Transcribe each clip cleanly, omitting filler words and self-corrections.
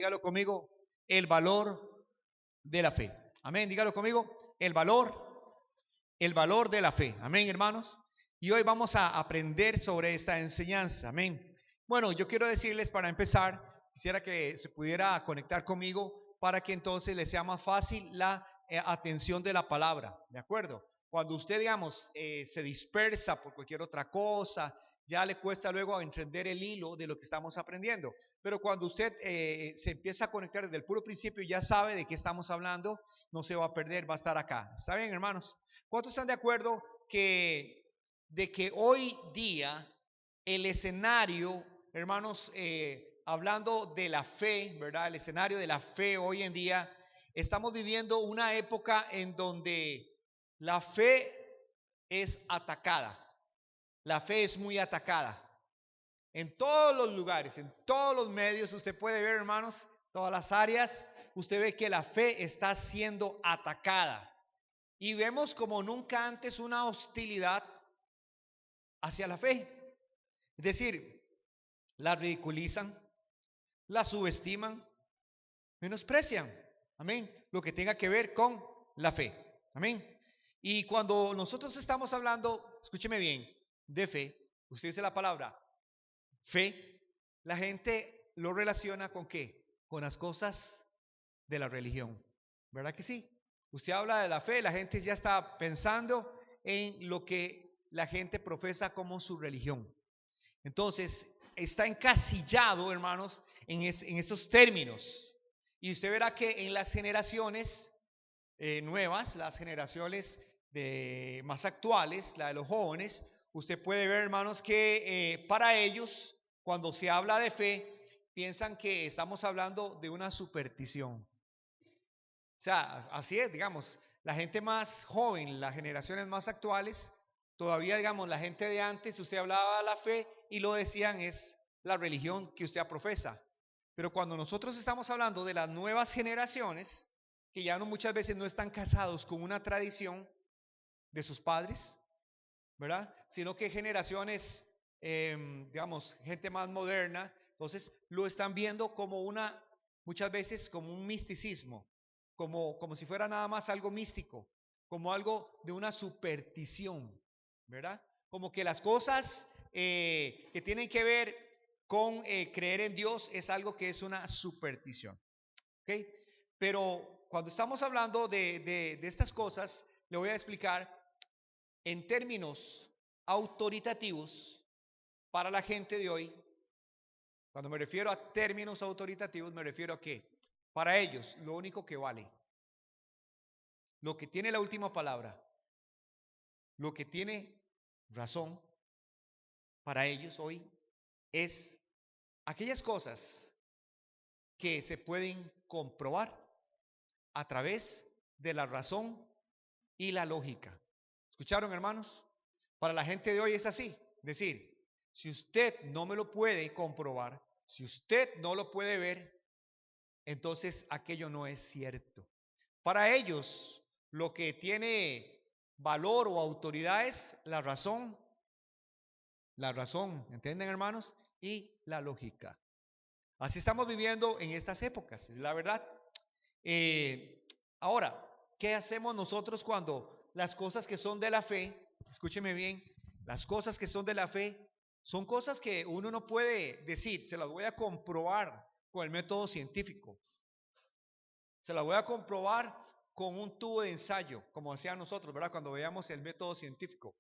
Dígalo conmigo, el valor de la fe. Amén, dígalo conmigo, el valor de la fe. Amén, hermanos. Y hoy vamos a aprender sobre esta enseñanza. Amén. Bueno, yo quiero decirles para empezar, quisiera que se pudiera conectar conmigo para que entonces les sea más fácil la atención de la palabra. ¿De acuerdo? Cuando usted, digamos, se dispersa por cualquier otra cosa, ya le cuesta luego entender el hilo de lo que estamos aprendiendo. Pero cuando usted se empieza a conectar desde el puro principio y ya sabe de qué estamos hablando, no se va a perder, va a estar acá. ¿Está bien, hermanos? ¿Cuántos están de acuerdo de que hoy día el escenario, hermanos, hablando de la fe, ¿verdad? El escenario de la fe hoy en día, estamos viviendo una época en donde la fe es atacada. La fe es muy atacada. En todos los lugares, en todos los medios, usted puede ver, hermanos, todas las áreas, usted ve que la fe está siendo atacada. Y vemos como nunca antes una hostilidad hacia la fe. Es decir, la ridiculizan, la subestiman, menosprecian. Amén. Lo que tenga que ver con la fe. Amén. Y cuando nosotros estamos hablando, escúcheme bien, de fe, usted dice la palabra fe, la gente lo relaciona con ¿qué? Con las cosas de la religión. ¿Verdad que sí? Usted habla de la fe, la gente ya está pensando en lo que la gente profesa como su religión. Entonces, está encasillado, hermanos, en esos términos. Y usted verá que en las generaciones nuevas, las generaciones más actuales, la de los jóvenes, usted puede ver, hermanos, que para ellos, cuando se habla de fe, piensan que estamos hablando de una superstición. O sea, así es, digamos, la gente más joven, las generaciones más actuales, todavía, digamos, la gente de antes, usted hablaba de la fe y lo decían es la religión que usted profesa. Pero cuando nosotros estamos hablando de las nuevas generaciones, que ya no muchas veces no están casados con una tradición de sus padres, ¿verdad? Sino que generaciones, digamos, gente más moderna, entonces lo están viendo como muchas veces como un misticismo, como si fuera nada más algo místico, como algo de una superstición, ¿verdad? Como que las cosas que tienen que ver con creer en Dios es algo que es una superstición, ¿ok? Pero cuando estamos hablando de estas cosas, le voy a explicar en términos autoritativos para la gente de hoy. Cuando me refiero a términos autoritativos, me refiero a que para ellos lo único que vale, lo que tiene la última palabra, lo que tiene razón para ellos hoy es aquellas cosas que se pueden comprobar a través de la razón y la lógica. ¿Escucharon, hermanos? Para la gente de hoy es así. Es decir, si usted no me lo puede comprobar, si usted no lo puede ver, entonces aquello no es cierto. Para ellos, lo que tiene valor o autoridad es la razón, ¿entienden, hermanos? Y la lógica. Así estamos viviendo en estas épocas, es la verdad. Ahora, ¿qué hacemos nosotros cuando las cosas que son de la fe, escúcheme bien, las cosas que son de la fe son cosas que uno no puede decir, se las voy a comprobar con el método científico, se las voy a comprobar con un tubo de ensayo, como hacían nosotros, ¿verdad? Cuando veíamos el método científico,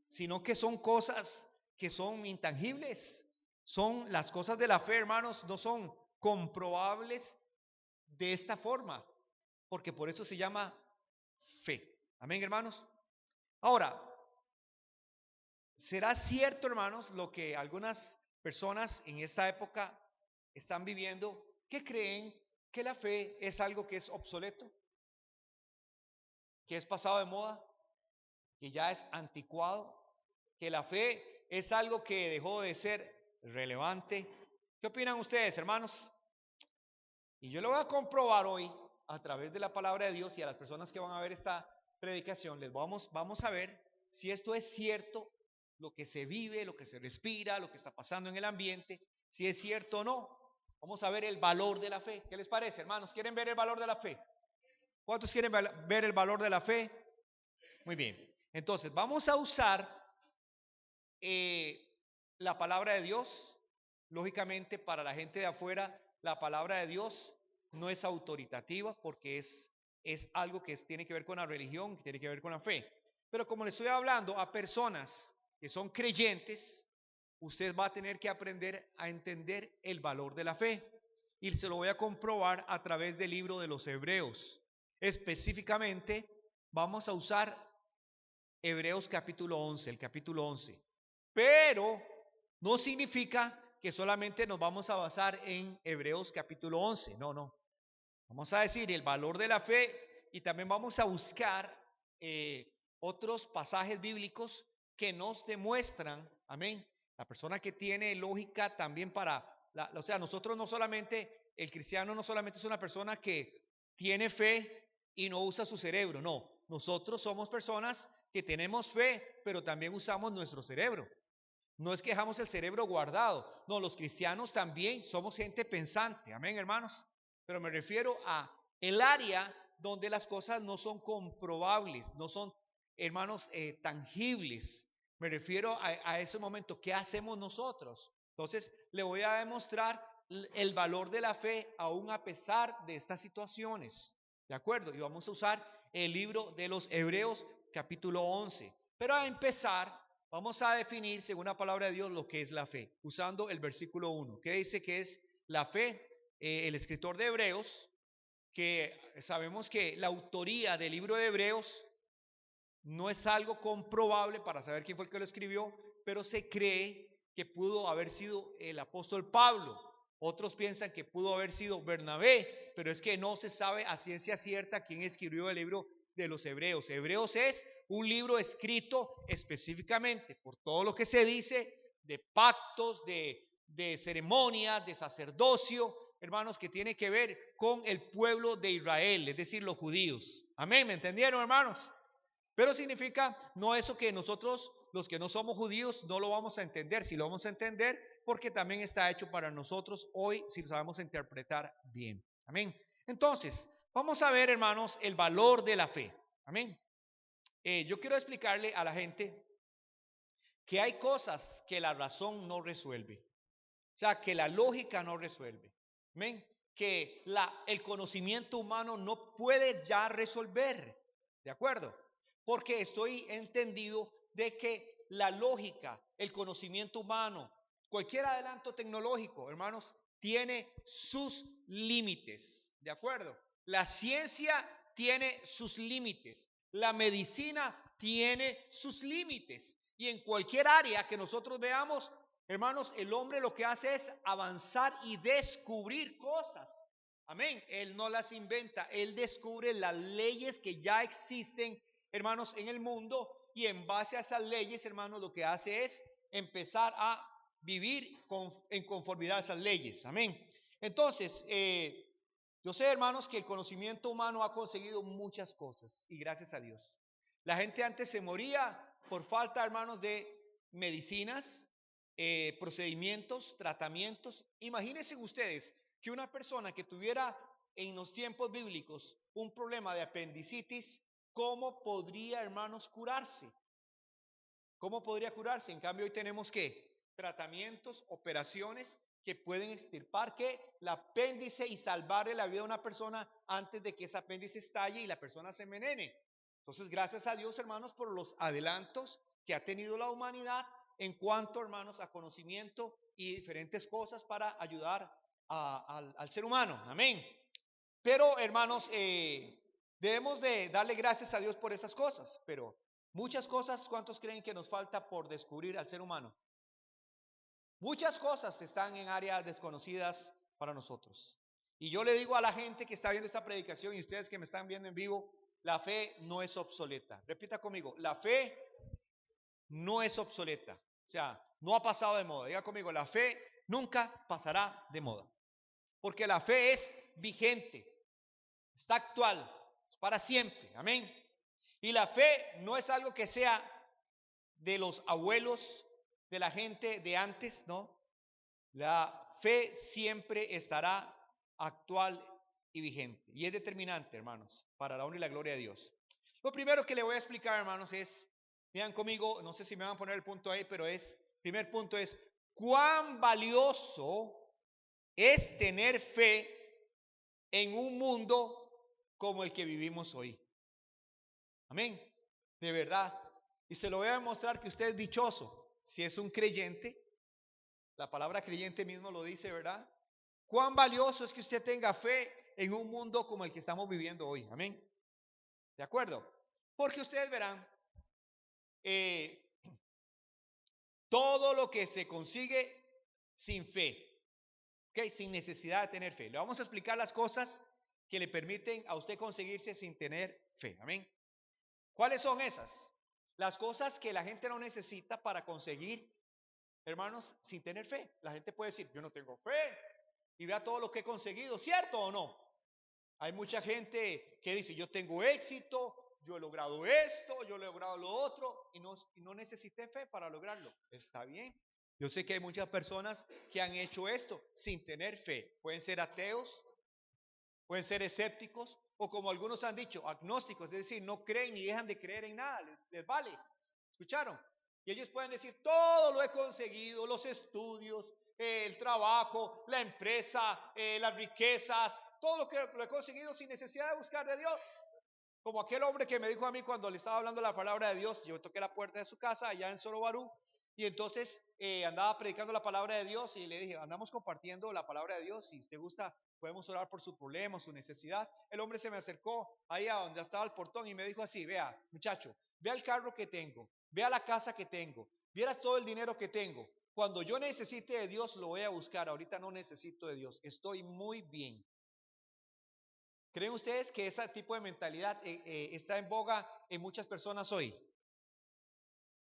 sino que son cosas que son intangibles, son las cosas de la fe, hermanos, no son comprobables de esta forma, porque por eso se llama fe. Amén, hermanos. Ahora, ¿será cierto, hermanos, lo que algunas personas en esta época están viviendo, que creen que la fe es algo que es obsoleto, que es pasado de moda, que ya es anticuado, que la fe es algo que dejó de ser relevante? ¿Qué opinan ustedes, hermanos? Y yo lo voy a comprobar hoy a través de la palabra de Dios, y a las personas que van a ver esta predicación vamos a ver si esto es cierto, lo que se vive, lo que se respira, lo que está pasando en el ambiente, si es cierto o no. Vamos a ver el valor de la fe. ¿Qué les parece, hermanos? ¿Quieren ver el valor de la fe? ¿Cuántos quieren ver el valor de la fe? Muy bien. Entonces, vamos a usar la palabra de Dios. Lógicamente, para la gente de afuera, la palabra de Dios no es autoritativa porque es algo que tiene que ver con la religión, que tiene que ver con la fe. Pero como le estoy hablando a personas que son creyentes, usted va a tener que aprender a entender el valor de la fe. Y se lo voy a comprobar a través del libro de los Hebreos. Específicamente, vamos a usar Hebreos capítulo 11, el capítulo 11. Pero no significa que solamente nos vamos a basar en Hebreos capítulo 11. No, no. Vamos a decir el valor de la fe y también vamos a buscar otros pasajes bíblicos que nos demuestran, amén, la persona que tiene lógica también o sea, nosotros no solamente, el cristiano no solamente es una persona que tiene fe y no usa su cerebro, no, nosotros somos personas que tenemos fe, pero también usamos nuestro cerebro. No es que dejamos el cerebro guardado, no, los cristianos también somos gente pensante, amén, hermanos. Pero me refiero a el área donde las cosas no son comprobables, no son, hermanos, tangibles. Me refiero a ese momento, ¿qué hacemos nosotros? Entonces, le voy a demostrar el valor de la fe aún a pesar de estas situaciones. ¿De acuerdo? Y vamos a usar el libro de los Hebreos, capítulo 11. Pero a empezar, vamos a definir, según la palabra de Dios, lo que es la fe, usando el versículo 1. ¿Qué dice que es la fe? El escritor de Hebreos, que sabemos que la autoría del libro de Hebreos no es algo comprobable para saber quién fue el que lo escribió, pero se cree que pudo haber sido el apóstol Pablo. Otros piensan que pudo haber sido Bernabé, pero es que no se sabe a ciencia cierta quién escribió el libro de los Hebreos. Hebreos es un libro escrito específicamente por todo lo que se dice de pactos, de ceremonias, de sacerdocio, hermanos, que tiene que ver con el pueblo de Israel, es decir, los judíos. Amén, ¿me entendieron, hermanos? Pero significa no eso que nosotros, los que no somos judíos, no lo vamos a entender. Si lo vamos a entender, porque también está hecho para nosotros hoy, si lo sabemos interpretar bien. Amén. Entonces, vamos a ver, hermanos, el valor de la fe. Amén. Yo quiero explicarle a la gente que hay cosas que la razón no resuelve. O sea, que la lógica no resuelve. Amén. Que el conocimiento humano no puede ya resolver. ¿De acuerdo? Porque estoy entendido de que la lógica, el conocimiento humano, cualquier adelanto tecnológico, hermanos, tiene sus límites. ¿De acuerdo? La ciencia tiene sus límites. La medicina tiene sus límites. Y en cualquier área que nosotros veamos, hermanos, el hombre lo que hace es avanzar y descubrir cosas. Amén. Él no las inventa, él descubre las leyes que ya existen, hermanos, en el mundo, y en base a esas leyes, hermanos, lo que hace es empezar a vivir en conformidad a esas leyes. Amén. Entonces, yo sé, hermanos, que el conocimiento humano ha conseguido muchas cosas, y gracias a Dios. La gente antes se moría por falta, hermanos, de medicinas, procedimientos, tratamientos. Imagínense ustedes que una persona que tuviera en los tiempos bíblicos un problema de apendicitis, ¿cómo podría, hermanos, curarse? ¿Cómo podría curarse? En cambio, hoy tenemos que tratamientos, operaciones que pueden extirpar que el apéndice y salvarle la vida a una persona antes de que ese apéndice estalle y la persona se envenene. Entonces, gracias a Dios, hermanos, por los adelantos que ha tenido la humanidad en cuanto, hermanos, a conocimiento y diferentes cosas para ayudar al ser humano. Amén. Pero, hermanos, debemos de darle gracias a Dios por esas cosas, pero muchas cosas, ¿cuántos creen que nos falta por descubrir al ser humano? Muchas cosas están en áreas desconocidas para nosotros. Y yo le digo a la gente que está viendo esta predicación y ustedes que me están viendo en vivo, la fe no es obsoleta. Repita conmigo, la fe no es obsoleta. O sea, no ha pasado de moda. Diga conmigo, la fe nunca pasará de moda. Porque la fe es vigente, está actual, es para siempre. Amén. Y la fe no es algo que sea de los abuelos, de la gente de antes, ¿no? La fe siempre estará actual y vigente. Y es determinante, hermanos, para la honra y la gloria de Dios. Lo primero que le voy a explicar, hermanos, es, vean conmigo, no sé si me van a poner el punto ahí, pero primer punto es, cuán valioso es tener fe en un mundo como el que vivimos hoy. Amén. De verdad. Y se lo voy a demostrar que usted es dichoso. Si es un creyente, la palabra creyente mismo lo dice, ¿verdad? Cuán valioso es que usted tenga fe en un mundo como el que estamos viviendo hoy. Amén. ¿De acuerdo? Porque ustedes verán, todo lo que se consigue sin fe, ¿ok? Sin necesidad de tener fe. Le vamos a explicar las cosas que le permiten a usted conseguirse sin tener fe. Amén. ¿Cuáles son esas? Las cosas que la gente no necesita para conseguir, hermanos, sin tener fe. La gente puede decir, yo no tengo fe, y vea todo lo que he conseguido, ¿cierto o no? Hay mucha gente que dice, yo tengo éxito, yo he logrado esto, yo he logrado lo otro, y no necesité fe para lograrlo. Está bien. Yo sé que hay muchas personas que han hecho esto sin tener fe. Pueden ser ateos, pueden ser escépticos, o como algunos han dicho, agnósticos, es decir, no creen ni dejan de creer en nada, les vale. ¿Escucharon? Y ellos pueden decir, todo lo he conseguido, los estudios, el trabajo, la empresa, las riquezas, todo lo que lo he conseguido sin necesidad de buscar de Dios. Como aquel hombre que me dijo a mí cuando le estaba hablando la palabra de Dios, yo toqué la puerta de su casa allá en Sorobarú, y entonces andaba predicando la palabra de Dios y le dije, andamos compartiendo la palabra de Dios, si usted gusta podemos orar por su problema, su necesidad. El hombre se me acercó ahí a donde estaba el portón y me dijo así, vea muchacho, vea el carro que tengo, vea la casa que tengo, vieras todo el dinero que tengo. Cuando yo necesite de Dios lo voy a buscar, ahorita no necesito de Dios, estoy muy bien. ¿Creen ustedes que ese tipo de mentalidad está en boga en muchas personas hoy?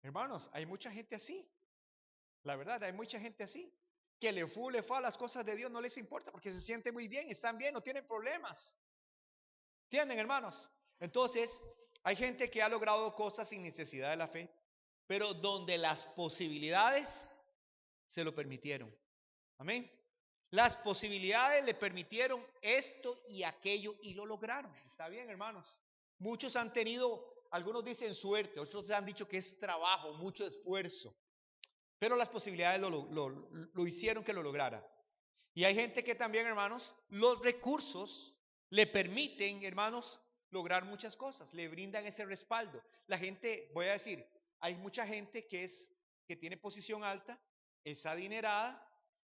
Hermanos, hay mucha gente así. La verdad, hay mucha gente así. Que le fa a las cosas de Dios no les importa porque se siente muy bien, están bien, no tienen problemas. ¿Entienden, hermanos? Entonces, hay gente que ha logrado cosas sin necesidad de la fe, pero donde las posibilidades se lo permitieron. Amén. Las posibilidades le permitieron esto y aquello y lo lograron. Está bien, hermanos. Muchos han tenido, algunos dicen suerte, otros han dicho que es trabajo, mucho esfuerzo. Pero las posibilidades lo hicieron que lo lograra. Y hay gente que también, hermanos, los recursos le permiten, hermanos, lograr muchas cosas, le brindan ese respaldo. La gente, voy a decir, hay mucha gente que tiene posición alta, es adinerada,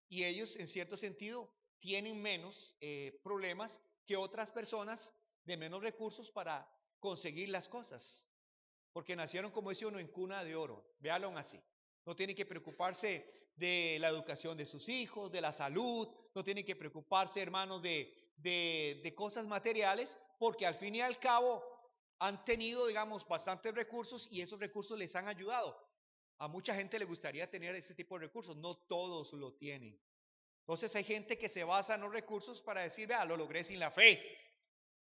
y ellos en cierto sentido tienen menos problemas que otras personas de menos recursos para conseguir las cosas, porque nacieron, como dice uno, en cuna de oro. Véalo así. No tienen que preocuparse de la educación de sus hijos, de la salud, no tienen que preocuparse, hermanos, de cosas materiales, porque al fin y al cabo han tenido, digamos, bastantes recursos y esos recursos les han ayudado. A mucha gente le gustaría tener ese tipo de recursos, no todos lo tienen. Entonces hay gente que se basa en los recursos para decir, vea, lo logré sin la fe.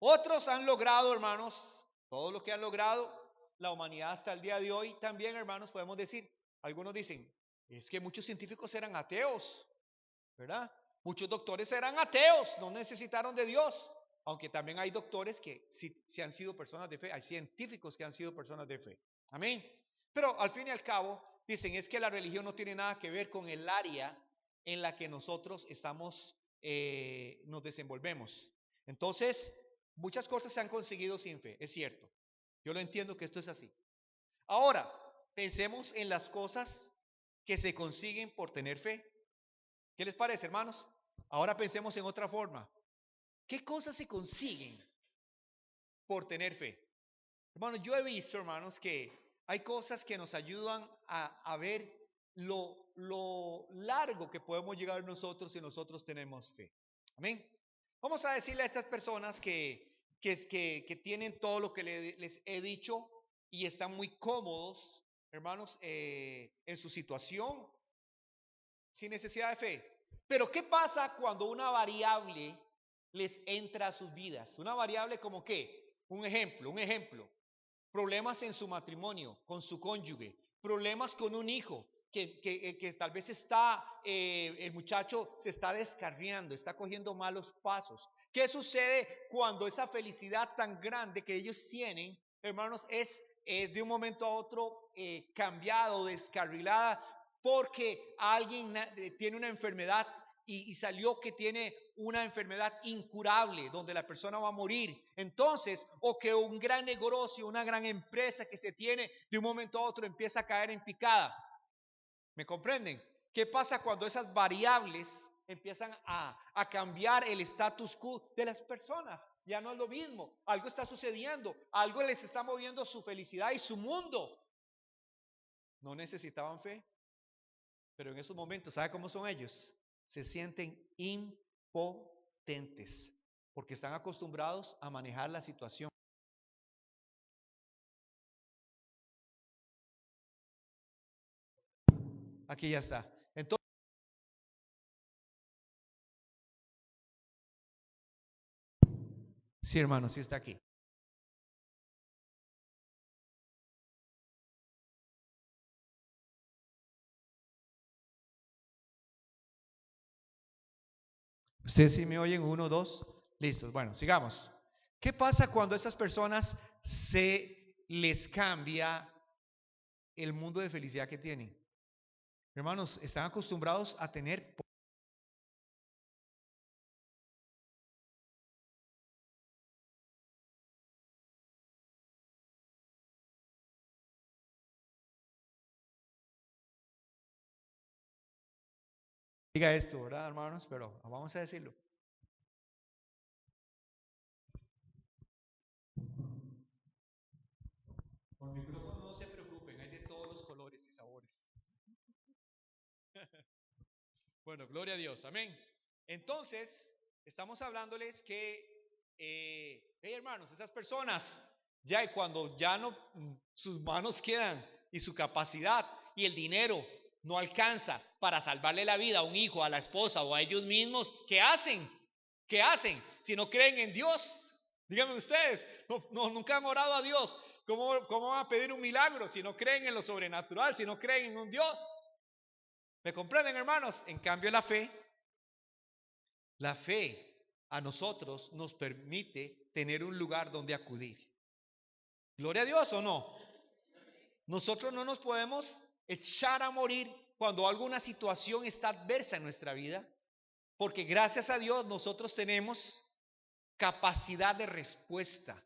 Otros han logrado, hermanos, todo lo que han logrado, la humanidad hasta el día de hoy también, hermanos, podemos decir, algunos dicen, es que muchos científicos eran ateos, ¿verdad? Muchos doctores eran ateos, no necesitaron de Dios, aunque también hay doctores que sí han sido personas de fe, hay científicos que han sido personas de fe. Amén. Pero al fin y al cabo, dicen, es que la religión no tiene nada que ver con el área en la que nosotros estamos, nos desenvolvemos. Entonces, muchas cosas se han conseguido sin fe, es cierto. Yo lo entiendo que esto es así. Ahora, pensemos en las cosas que se consiguen por tener fe. ¿Qué les parece, hermanos? Ahora pensemos en otra forma. ¿Qué cosas se consiguen por tener fe? Hermanos, yo he visto, hermanos, que hay cosas que nos ayudan a ver lo largo que podemos llegar nosotros si nosotros tenemos fe. Amén. Vamos a decirle a estas personas que tienen todo lo que les he dicho y están muy cómodos, hermanos, en su situación, sin necesidad de fe. Pero ¿qué pasa cuando una variable les entra a sus vidas? Una variable como qué? Un ejemplo. Problemas en su matrimonio, con su cónyuge, problemas con un hijo, que tal vez el muchacho se está descarriando, está cogiendo malos pasos. ¿Qué sucede cuando esa felicidad tan grande que ellos tienen, hermanos, es de un momento a otro cambiado, descarrilada, porque alguien tiene una enfermedad y salió que tiene una enfermedad incurable, donde la persona va a morir? Entonces, o que un gran negocio, una gran empresa que se tiene, de un momento a otro empieza a caer en picada. ¿Me comprenden? ¿Qué pasa cuando esas variables empiezan a cambiar el status quo de las personas? Ya no es lo mismo, algo está sucediendo, algo les está moviendo su felicidad y su mundo. No necesitaban fe, pero en esos momentos, ¿sabe cómo son ellos? Se sienten impotentes, porque están acostumbrados a manejar la situación. Aquí ya está. Entonces, sí, hermano, sí está aquí. ¿Ustedes sí me oyen? 1, 2. Listos. Bueno, sigamos. ¿Qué pasa cuando esas personas se les cambia el mundo de felicidad que tienen? Hermanos, están acostumbrados a tener. Diga esto, ¿verdad, hermanos? Pero vamos a decirlo. Por micrófono no se preocupen, hay de todos los colores y sabores. Bueno, gloria a Dios, amén. Entonces, estamos hablándoles que, hey hermanos, esas personas, ya cuando ya no, sus manos quedan y su capacidad y el dinero no alcanza para salvarle la vida a un hijo, a la esposa o a ellos mismos, ¿qué hacen? ¿Qué hacen? Si no creen en Dios, díganme ustedes, nunca han orado a Dios. ¿Cómo van a pedir un milagro si no creen en lo sobrenatural, si no creen en un Dios? ¿Me comprenden, hermanos? En cambio, la fe a nosotros nos permite tener un lugar donde acudir. ¿Gloria a Dios o no? Nosotros no nos podemos echar a morir cuando alguna situación está adversa en nuestra vida, porque gracias a Dios nosotros tenemos capacidad de respuesta.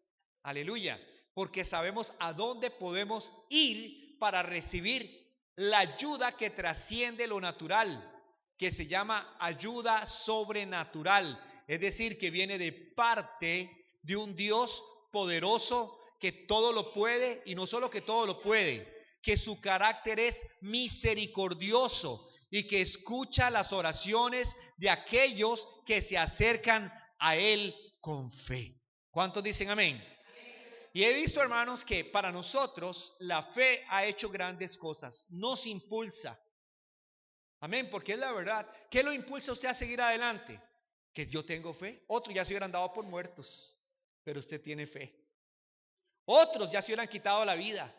Aleluya. Porque sabemos a dónde podemos ir para recibir la ayuda que trasciende lo natural, que se llama ayuda sobrenatural. Es decir, que viene de parte de un Dios poderoso que todo lo puede, y no solo que todo lo puede, que su carácter es misericordioso y que escucha las oraciones de aquellos que se acercan a Él con fe. ¿Cuántos dicen amén? Y he visto, hermanos, que para nosotros la fe ha hecho grandes cosas, nos impulsa. Amén, porque es la verdad. ¿Qué lo impulsa a usted a seguir adelante? Que yo tengo fe. Otros ya se hubieran dado por muertos, pero usted tiene fe. Otros ya se hubieran quitado la vida.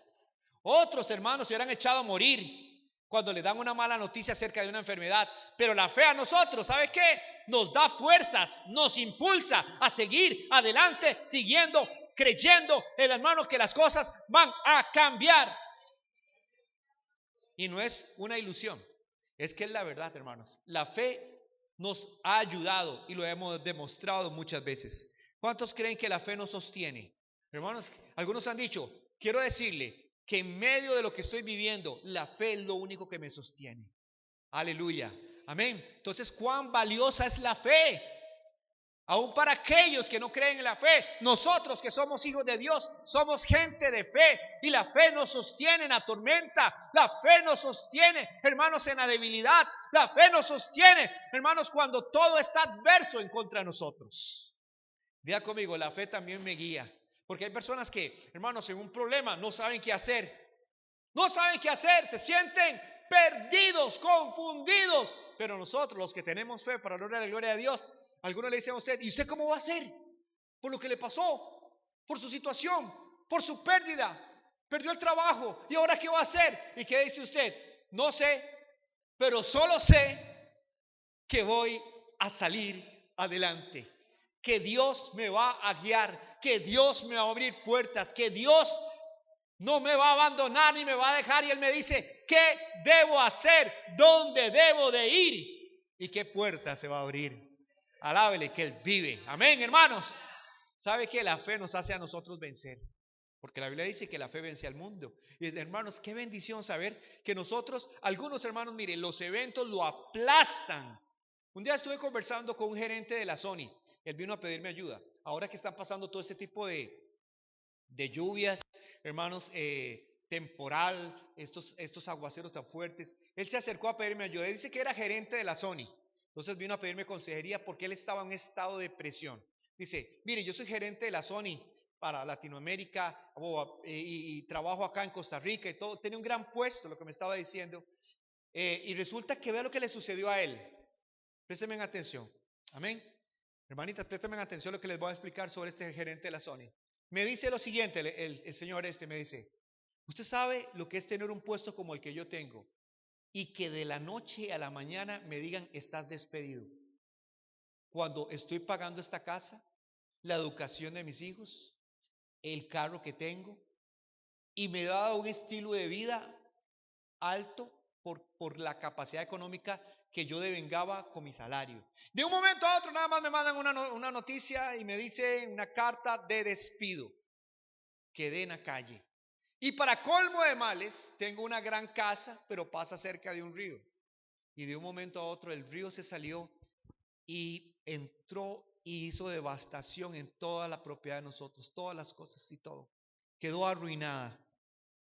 Otros hermanos se hubieran echado a morir cuando le dan una mala noticia acerca de una enfermedad. Pero la fe a nosotros, ¿sabe qué? Nos da fuerzas, nos impulsa a seguir adelante, siguiendo, creyendo en hermanos que las cosas van a cambiar. Y no es una ilusión, es que es la verdad, hermanos. La fe nos ha ayudado y lo hemos demostrado muchas veces. ¿Cuántos creen que la fe nos sostiene? Hermanos, algunos han dicho, quiero decirle que en medio de lo que estoy viviendo, la fe es lo único que me sostiene. Aleluya. Amén. Entonces, ¿cuán valiosa es la fe? Aún para aquellos que no creen en la fe, nosotros que somos hijos de Dios, somos gente de fe, y la fe nos sostiene en la tormenta, la fe nos sostiene, hermanos, en la debilidad, la fe nos sostiene, hermanos, cuando todo está adverso en contra de nosotros. Diga conmigo, la fe también me guía, porque hay personas que, hermanos, en un problema no saben qué hacer, se sienten perdidos, confundidos, pero nosotros, los que tenemos fe, para la gloria de Dios, algunos le dicen a usted, ¿y usted cómo va a hacer? Por lo que le pasó, por su situación, por su pérdida, perdió el trabajo, ¿y ahora qué va a hacer? ¿Y qué dice usted? no sé, pero solo sé que voy a salir adelante, que Dios me va a guiar, que Dios me va a abrir puertas, que Dios no me va a abandonar ni me va a dejar. Y Él me dice, ¿qué debo hacer? ¿Dónde debo de ir? ¿Y qué puerta se va a abrir? Alábele que Él vive. Amén, hermanos. ¿Sabe que la fe nos hace a nosotros vencer? Porque la Biblia dice que la fe vence al mundo. Y hermanos, qué bendición saber que nosotros, algunos hermanos, miren, los eventos lo aplastan. Un día estuve conversando con un gerente de la Sony. Él vino a pedirme ayuda. Ahora que están pasando todo este tipo de lluvias, hermanos, temporal, estos aguaceros tan fuertes, él se acercó a pedirme ayuda. Él dice que era gerente de la Sony. Entonces vino a pedirme consejería porque él estaba en un estado de presión. Dice, mire, yo soy gerente de la Sony para Latinoamérica y trabajo acá en Costa Rica y todo. Tenía un gran puesto, lo que me estaba diciendo. Y resulta que vea lo que le sucedió a él. Préstenme atención. Amén. Hermanitas, préstenme atención lo que les voy a explicar sobre este gerente de la Sony. Me dice lo siguiente, el señor me dice, usted sabe lo que es tener un puesto como el que yo tengo y que de la noche a la mañana me digan, estás despedido. Cuando estoy pagando esta casa, la educación de mis hijos, el carro que tengo, y me da un estilo de vida alto por la capacidad económica que yo devengaba con mi salario. De un momento a otro nada más me mandan una noticia y me dicen una carta de despido. Quedé en la calle. Y para colmo de males, tengo una gran casa, pero pasa cerca de un río. Y de un momento a otro el río se salió y entró y hizo devastación en toda la propiedad de nosotros, todas las cosas y todo. Quedó arruinada.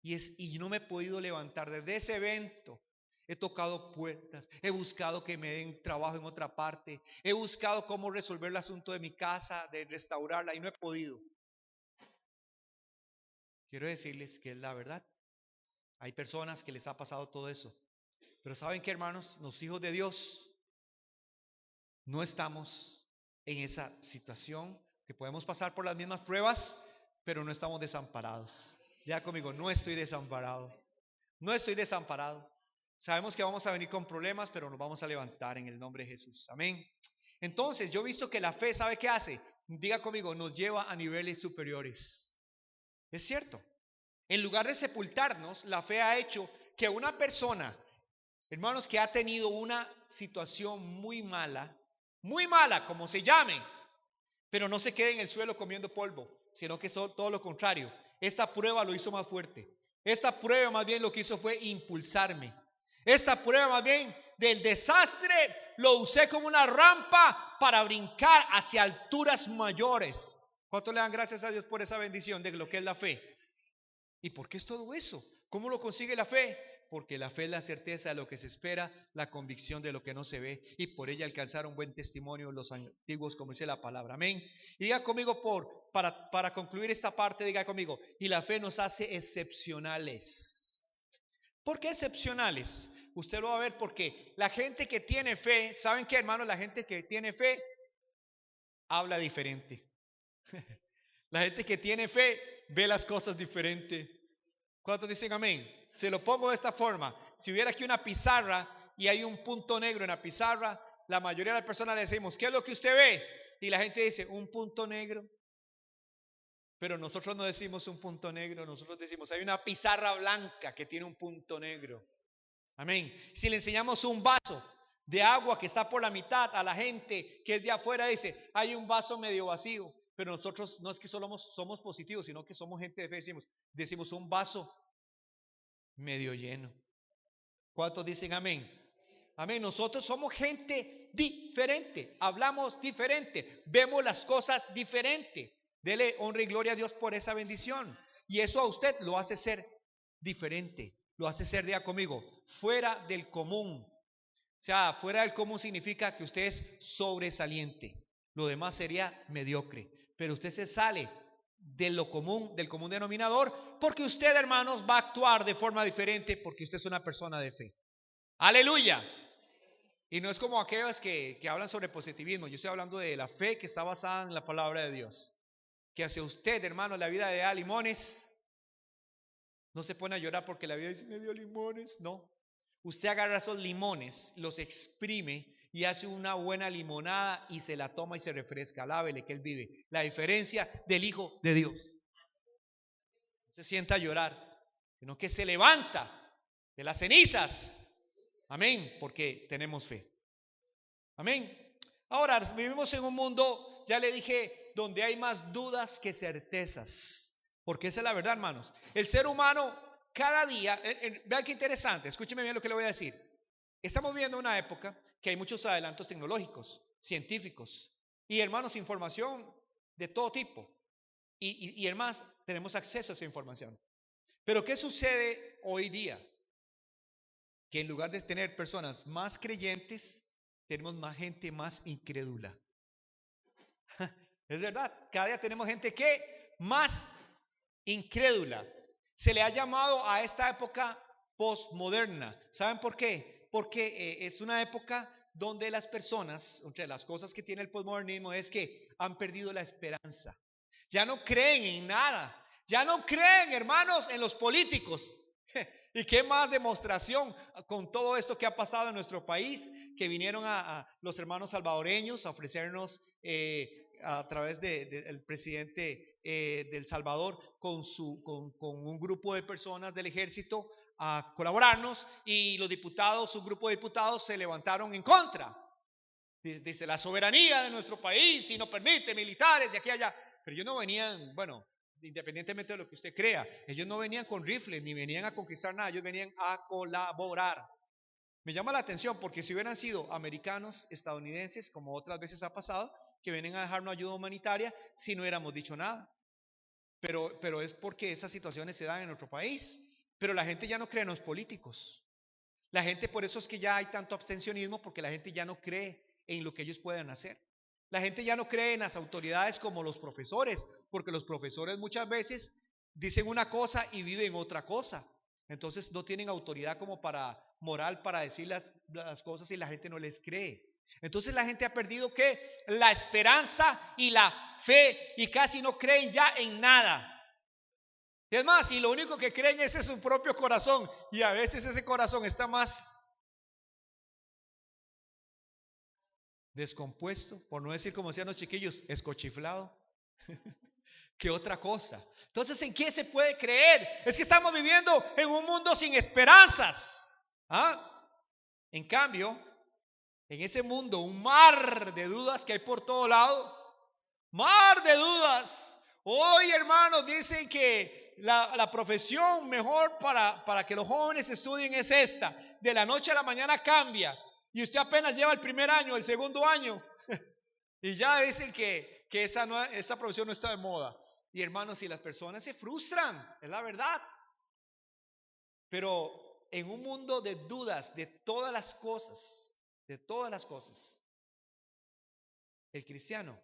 Y no me he podido levantar desde ese evento. He tocado puertas, he buscado que me den trabajo en otra parte, he buscado cómo resolver el asunto de mi casa, de restaurarla y no he podido. Quiero decirles que es la verdad. Hay personas que les ha pasado todo eso. Pero ¿saben qué, hermanos? Los hijos de Dios no estamos en esa situación, que podemos pasar por las mismas pruebas, pero no estamos desamparados. Ya conmigo, no estoy desamparado. No estoy desamparado. Sabemos que vamos a venir con problemas, pero nos vamos a levantar en el nombre de Jesús. Amén. Entonces, yo he visto que la fe, ¿sabe qué hace? Diga conmigo, nos lleva a niveles superiores. Es cierto. En lugar de sepultarnos, la fe ha hecho que una persona, hermanos, que ha tenido una situación muy mala, como se llame, pero no se quede en el suelo comiendo polvo, sino que todo lo contrario. Esta prueba lo hizo más fuerte. Esta prueba más bien lo que hizo fue impulsarme. Esta prueba más bien del desastre lo usé como una rampa para brincar hacia alturas mayores. ¿Cuánto le dan gracias a Dios por esa bendición de lo que es la fe? ¿Y por qué es todo eso? ¿Cómo lo consigue la fe? Porque la fe es la certeza de lo que se espera, la convicción de lo que no se ve, y por ella alcanzaron buen testimonio los antiguos, como dice la palabra. Amén. Y diga conmigo, para concluir esta parte, diga conmigo, y la fe nos hace excepcionales. ¿Por qué excepcionales? Usted lo va a ver porque la gente que tiene fe, ¿saben qué, hermanos? La gente que tiene fe habla diferente. La gente que tiene fe ve las cosas diferente. ¿Cuántos dicen amén? Se lo pongo de esta forma. Si hubiera aquí una pizarra y hay un punto negro en la pizarra, la mayoría de las personas le decimos, ¿qué es lo que usted ve? Y la gente dice, un punto negro. Pero nosotros no decimos un punto negro, nosotros decimos, hay una pizarra blanca que tiene un punto negro. Amén. Si le enseñamos un vaso de agua que está por la mitad a la gente que es de afuera, dice, hay un vaso medio vacío. Pero nosotros no es que solo somos positivos, sino que somos gente de fe. Decimos un vaso medio lleno. ¿Cuántos dicen amén? Amén. Nosotros somos gente diferente, hablamos diferente, vemos las cosas diferente. Dele honra y gloria a Dios por esa bendición. Y eso a usted lo hace ser diferente, lo hace ser, diga conmigo, fuera del común. O sea, fuera del común significa que usted es sobresaliente. Lo demás sería mediocre. Pero usted se sale de lo común, del común denominador, porque usted, hermanos, va a actuar de forma diferente porque usted es una persona de fe. Aleluya. Y no es como aquellos que hablan sobre positivismo. Yo estoy hablando de la fe que está basada en la palabra de Dios. Que hacia usted, hermanos, la vida le da limones. No se pone a llorar porque la vida dice, me dio limones. No. Usted agarra esos limones, los exprime y hace una buena limonada y se la toma y se refresca. Alábele que Él vive. La diferencia del Hijo de Dios. No se sienta a llorar, sino que se levanta de las cenizas. Amén, porque tenemos fe. Amén. Ahora vivimos en un mundo, ya le dije, donde hay más dudas que certezas. Porque esa es la verdad, hermanos. El ser humano cada día, vean qué interesante, escúcheme bien lo que le voy a decir. Estamos viviendo una época que hay muchos adelantos tecnológicos, científicos y hermanos, información de todo tipo. Y hermanos, tenemos acceso a esa información. Pero ¿qué sucede hoy día? Que en lugar de tener personas más creyentes, tenemos más gente más incrédula. Es verdad, cada día tenemos gente que más incrédula. Se le ha llamado a esta época postmoderna. ¿Saben por qué? Porque es una época donde las personas, entre las cosas que tiene el postmodernismo, es que han perdido la esperanza. Ya no creen en nada. Ya no creen, hermanos, en los políticos. ¿Y qué más demostración con todo esto que ha pasado en nuestro país? Que vinieron a los hermanos salvadoreños a ofrecernos a través del presidente del Salvador con un grupo de personas del ejército a colaborarnos, y los diputados, un grupo de diputados se levantaron en contra. Dice la soberanía de nuestro país y no permite militares de aquí a allá. Pero ellos no venían, bueno, independientemente de lo que usted crea, ellos no venían con rifles ni venían a conquistar nada, ellos venían a colaborar. Me llama la atención porque si hubieran sido americanos, estadounidenses, como otras veces ha pasado, que vienen a dejarnos ayuda humanitaria, si no hubiéramos dicho nada. Pero es porque esas situaciones se dan en nuestro país. Pero la gente ya no cree en los políticos. La gente, por eso es que ya hay tanto abstencionismo, porque la gente ya no cree en lo que ellos pueden hacer. La gente ya no cree en las autoridades como los profesores, porque los profesores muchas veces dicen una cosa y viven otra cosa. Entonces no tienen autoridad como para moral para decir las cosas y la gente no les cree. Entonces la gente ha perdido ¿qué? La esperanza y la fe, y casi no creen ya en nada. Es más, y lo único que creen es en su propio corazón, y a veces ese corazón está más descompuesto, por no decir como decían los chiquillos, escochiflado, que otra cosa. Entonces, ¿en qué se puede creer? Es que estamos viviendo en un mundo sin esperanzas. En cambio, en ese mundo, un mar de dudas que hay por todo lado, mar de dudas. Hoy, hermanos, dicen que la profesión mejor para que los jóvenes estudien es esta. De la noche a la mañana cambia. Y usted apenas lleva el primer año, el segundo año. Y ya dicen que esa profesión no está de moda. Y hermanos, si las personas se frustran, es la verdad. Pero en un mundo de dudas de todas las cosas, el cristiano,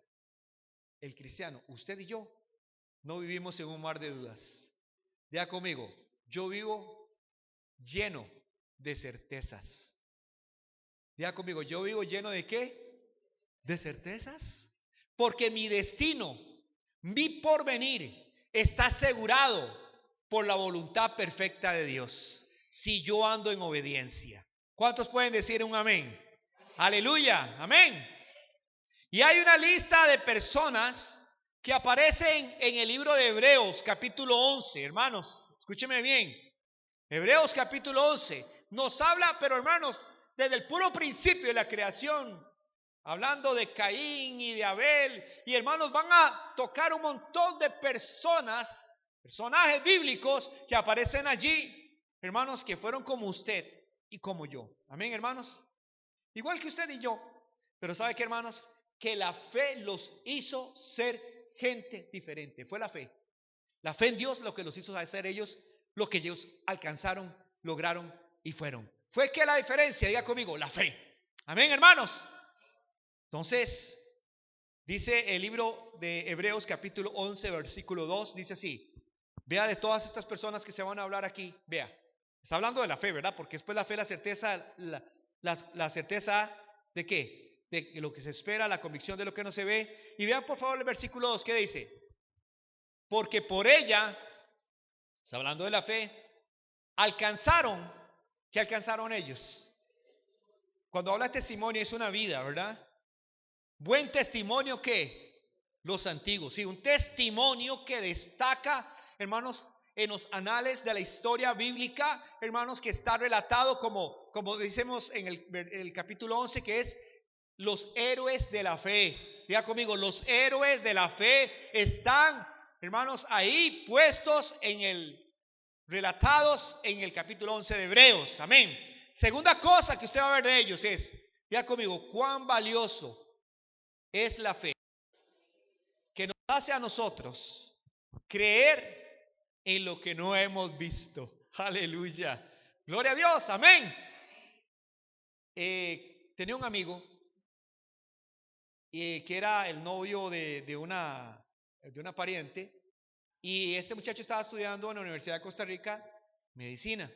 usted y yo, no vivimos en un mar de dudas. Diga conmigo, yo vivo lleno de certezas. Diga conmigo, yo vivo lleno de ¿qué? De certezas. Porque mi destino, mi porvenir, está asegurado por la voluntad perfecta de Dios, si yo ando en obediencia. ¿Cuántos pueden decir un amén? Aleluya, amén. Y hay una lista de personas que aparecen en el libro de Hebreos capítulo 11, hermanos, escúcheme bien. Hebreos capítulo 11 nos habla, pero hermanos, desde el puro principio de la creación, hablando de Caín y de Abel, y hermanos, van a tocar un montón de personajes bíblicos que aparecen allí, hermanos, que fueron como usted y como yo. Amén, hermanos. Igual que usted y yo. Pero ¿sabe qué, hermanos? Que la fe los hizo ser gente diferente. Fue la fe. La fe en Dios lo que los hizo hacer ellos, lo que ellos alcanzaron, lograron y fueron. Fue que la diferencia, diga conmigo, la fe. Amén, hermanos. Entonces, dice el libro de Hebreos capítulo 11, versículo 2, dice así. Vea, de todas estas personas que se van a hablar aquí, vea. Está hablando de la fe, ¿verdad? Porque después la fe, la certeza, la certeza ¿de qué? De lo que se espera, la convicción de lo que no se ve. Y vean por favor el versículo 2, ¿qué dice? Porque por ella, está hablando de la fe, alcanzaron ¿Qué alcanzaron ellos? Cuando habla de testimonio es una vida, ¿verdad? Buen testimonio que los antiguos. Sí, un testimonio que destaca, hermanos, en los anales de la historia bíblica, hermanos, que está relatado como decimos en el capítulo 11, que es los héroes de la fe. Diga conmigo, los héroes de la fe están, hermanos, ahí puestos relatados en el capítulo 11 de Hebreos. Amén. Segunda cosa que usted va a ver de ellos es, diga conmigo, cuán valioso es la fe que nos hace a nosotros creer en lo que no hemos visto. Aleluya. Gloria a Dios. Amén. Tenía un amigo que era el novio de una pariente, y este muchacho estaba estudiando en la Universidad de Costa Rica medicina.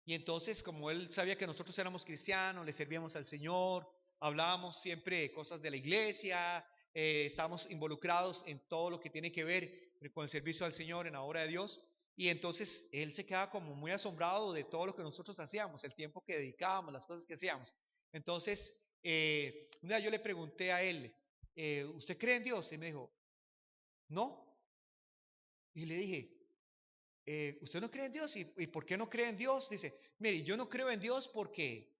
Y entonces, como él sabía que nosotros éramos cristianos, le servíamos al Señor, hablábamos siempre cosas de la iglesia, estábamos involucrados en todo lo que tiene que ver con el servicio al Señor en la obra de Dios. Y entonces él se quedaba como muy asombrado de todo lo que nosotros hacíamos, el tiempo que dedicábamos, las cosas que hacíamos. Entonces, un día yo le pregunté a él, ¿usted cree en Dios? Y me dijo, no. Y le dije, ¿usted no cree en Dios? ¿Y por qué no cree en Dios? Dice, mire, yo no creo en Dios porque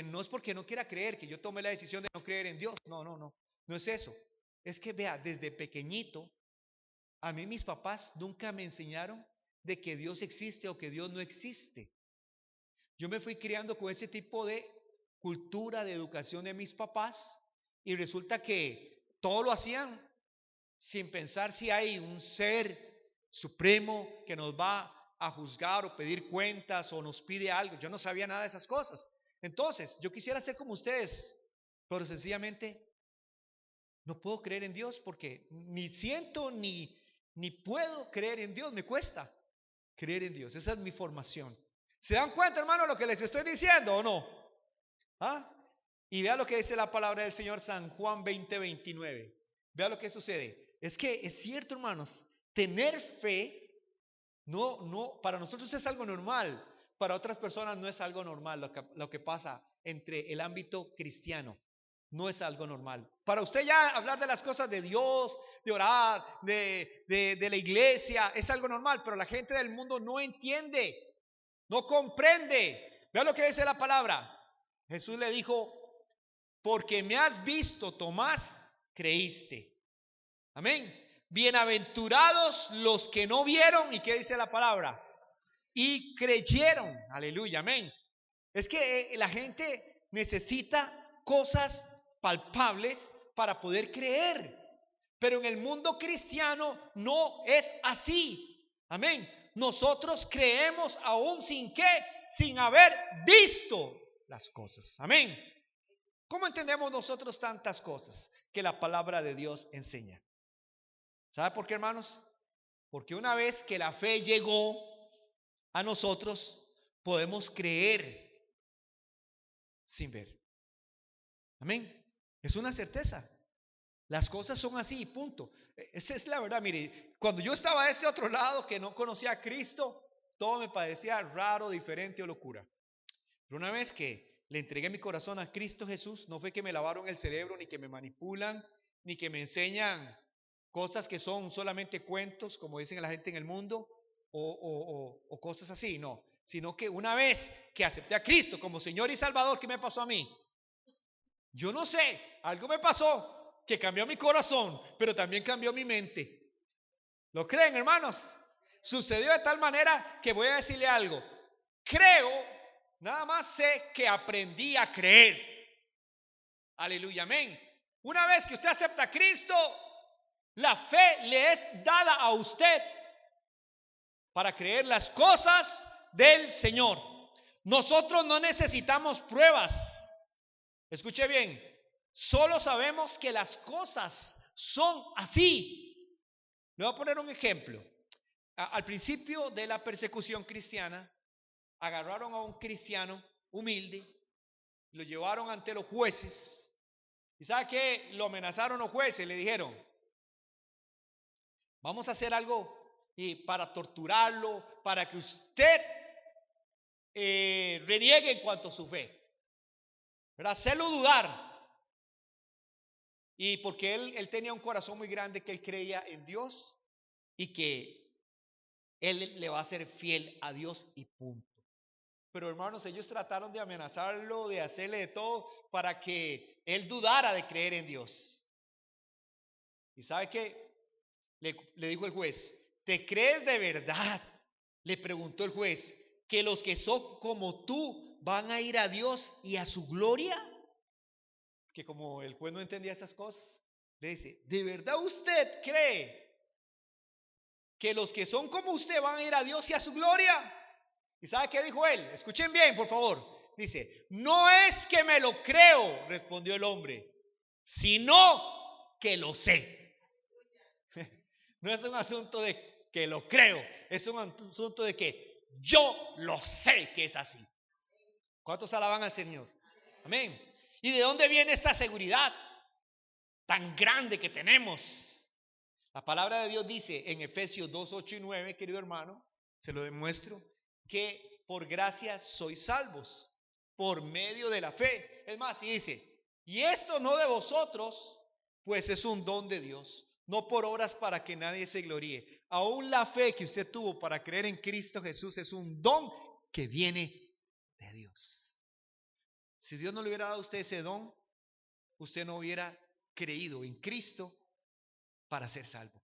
no es porque no quiera creer, que yo tomé la decisión de no creer en Dios. No es eso. Es que vea, desde pequeñito, a mí mis papás nunca me enseñaron de que Dios existe o que Dios no existe. Yo me fui criando con ese tipo de cultura, de educación de mis papás, y resulta que todo lo hacían sin pensar si hay un ser supremo que nos va a juzgar o pedir cuentas o nos pide algo. Yo no sabía nada de esas cosas. Entonces, yo quisiera ser como ustedes, pero sencillamente no puedo creer en Dios porque ni siento ni puedo creer en Dios. Me cuesta creer en Dios. Esa es mi formación. ¿Se dan cuenta, hermano, lo que les estoy diciendo o no? ¿Ah? Y vea lo que dice la palabra del Señor, San Juan 20:29. Vea lo que sucede. Es que es cierto, hermanos, tener fe para nosotros es algo normal. Para otras personas no es algo normal lo que pasa entre el ámbito cristiano. No es algo normal. Para usted ya hablar de las cosas de Dios, de orar, de la iglesia, es algo normal, pero la gente del mundo no entiende, no comprende. Vea lo que dice la palabra. Jesús le dijo, porque me has visto, Tomás, creíste. Amén. Bienaventurados los que no vieron, ¿y qué dice la palabra? Y creyeron. Aleluya, amén. Es que la gente necesita cosas palpables para poder creer. Pero en el mundo cristiano no es así. Amén. Nosotros creemos aún sin haber visto las cosas. Amén. ¿Cómo entendemos nosotros tantas cosas que la palabra de Dios enseña? ¿Sabe por qué, hermanos? Porque una vez que la fe llegó a nosotros, podemos creer sin ver. Amén. Es una certeza. Las cosas son así, punto. Esa es la verdad. Mire, cuando yo estaba a ese otro lado que no conocía a Cristo, todo me parecía raro, diferente o locura. Pero una vez que le entregué mi corazón a Cristo Jesús, no fue que me lavaron el cerebro, ni que me manipulan, ni que me enseñan cosas que son solamente cuentos, como dicen la gente en el mundo, o cosas así, no. Sino que una vez que acepté a Cristo como Señor y Salvador, ¿qué me pasó a mí? Yo no sé, algo me pasó que cambió mi corazón, pero también cambió mi mente. ¿Lo creen, hermanos? Sucedió de tal manera que voy a decirle algo. Creo, nada más sé que aprendí a creer. Aleluya, amén. Una vez que usted acepta a Cristo, la fe le es dada a usted para creer las cosas del Señor. Nosotros no necesitamos pruebas. Escuche bien, solo sabemos que las cosas son así. Le voy a poner un ejemplo. Al principio de la persecución cristiana, agarraron a un cristiano humilde, lo llevaron ante los jueces. ¿Y sabe qué? Lo amenazaron los jueces, le dijeron, vamos a hacer algo y para torturarlo, para que usted reniegue en cuanto a su fe, ¿verdad? Hacerlo dudar. Y porque él tenía un corazón muy grande, que él creía en Dios y que él le va a ser fiel a Dios y punto. Pero hermanos, ellos trataron de amenazarlo, de hacerle de todo para que él dudara de creer en Dios. ¿Y sabe qué? Le dijo el juez: ¿te crees de verdad? Le preguntó el juez, ¿que los que son como tú van a ir a Dios y a su gloria? Que como el juez no entendía estas cosas, le dice: ¿de verdad usted cree que los que son como usted van a ir a Dios y a su gloria? ¿Y sabe qué dijo él? Escuchen bien, por favor. Dice: no es que me lo creo, respondió el hombre, sino que lo sé. No es un asunto de que lo creo, es un asunto de que yo lo sé que es así. ¿Cuántos alaban al Señor? Amén. ¿Y de dónde viene esta seguridad tan grande que tenemos? La palabra de Dios dice en Efesios 2, 8 y 9, querido hermano, se lo demuestro, que por gracia sois salvos, por medio de la fe. Es más, y dice: y esto no de vosotros, pues es un don de Dios, no por obras para que nadie se gloríe. Aún la fe que usted tuvo para creer en Cristo Jesús es un don que viene de Dios. Si Dios no le hubiera dado a usted ese don, usted no hubiera creído en Cristo para ser salvo.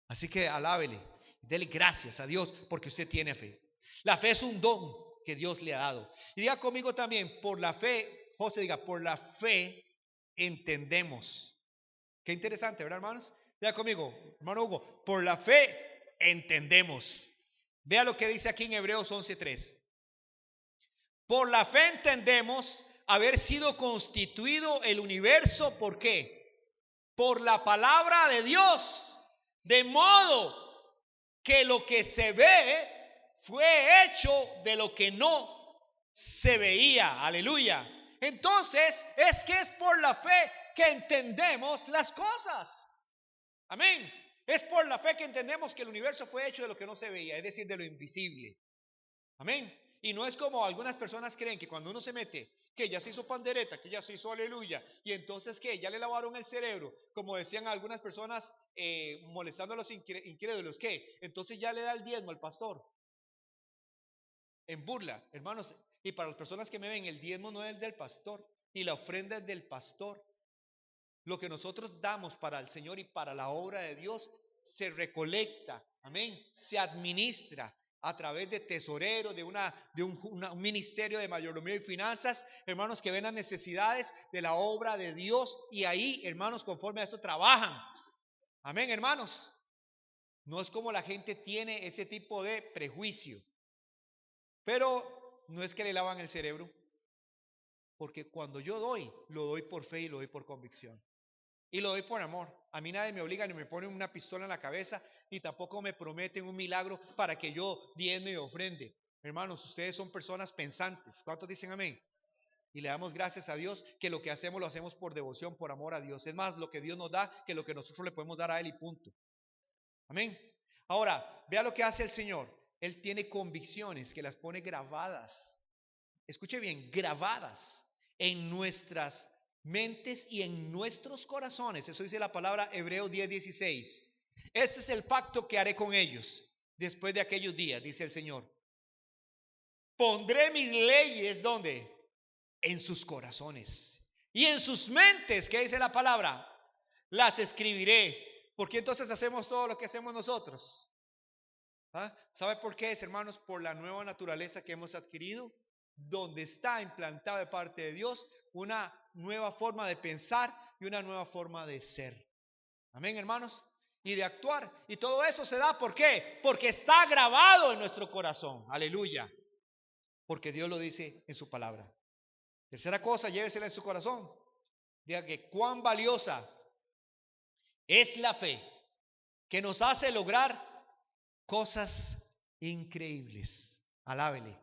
Así que alábele, dele gracias a Dios porque usted tiene fe. La fe es un don que Dios le ha dado. Y diga conmigo también: por la fe, José diga, por la fe entendemos. Qué interesante, ¿verdad, hermanos? Diga conmigo, hermano Hugo, por la fe entendemos. Vea lo que dice aquí en Hebreos 11:3. Por la fe entendemos haber sido constituido el universo. ¿Por qué? Por la palabra de Dios, de modo que lo que se ve fue hecho de lo que no se veía. Aleluya. Entonces es que es por la fe que entendemos las cosas. Amén. Es por la fe que entendemos que el universo fue hecho de lo que no se veía, es decir, de lo invisible. Amén. Y no es como algunas personas creen, que cuando uno se mete, que ya se hizo pandereta, que ya se hizo aleluya, y entonces que ya le lavaron el cerebro, como decían algunas personas molestando a los incrédulos, que entonces ya le da el diezmo al pastor. En burla, hermanos. Y para las personas que me ven, el diezmo no es el del pastor, ni la ofrenda es del pastor. Lo que nosotros damos para el Señor y para la obra de Dios se recolecta, amén, se administra a través de tesoreros, de un ministerio de mayordomía y finanzas, hermanos, que ven las necesidades de la obra de Dios, y ahí, hermanos, conforme a esto trabajan. Amén, hermanos. No es como la gente tiene ese tipo de prejuicio, pero no es que le lavan el cerebro, porque cuando yo doy, lo doy por fe y lo doy por convicción. Y lo doy por amor. A mí nadie me obliga, ni me pone una pistola en la cabeza, ni tampoco me prometen un milagro para que yo diezme y ofrende. Hermanos, ustedes son personas pensantes. ¿Cuántos dicen amén? Y le damos gracias a Dios que lo que hacemos lo hacemos por devoción, por amor a Dios. Es más lo que Dios nos da que lo que nosotros le podemos dar a Él, y punto. Amén. Ahora, vea lo que hace el Señor. Él tiene convicciones que las pone grabadas. Escuche bien, grabadas en nuestras mentes y en nuestros corazones. Eso dice la palabra Hebreos 10:16. Este es el pacto que haré con ellos después de aquellos días, dice el Señor. Pondré mis leyes, ¿dónde? En sus corazones. Y en sus mentes, ¿qué dice la palabra? Las escribiré. ¿Por qué entonces hacemos todo lo que hacemos nosotros? ¿Ah? ¿Sabe por qué es, hermanos? Por la nueva naturaleza que hemos adquirido, donde está implantada de parte de Dios una nueva forma de pensar y una nueva forma de ser. Amén, hermanos. Y de actuar. Y todo eso se da, ¿por qué? Porque está grabado en nuestro corazón. Aleluya. Porque Dios lo dice en su palabra. Tercera cosa, llévesela en su corazón. Diga que cuán valiosa es la fe que nos hace lograr cosas increíbles. Alábele.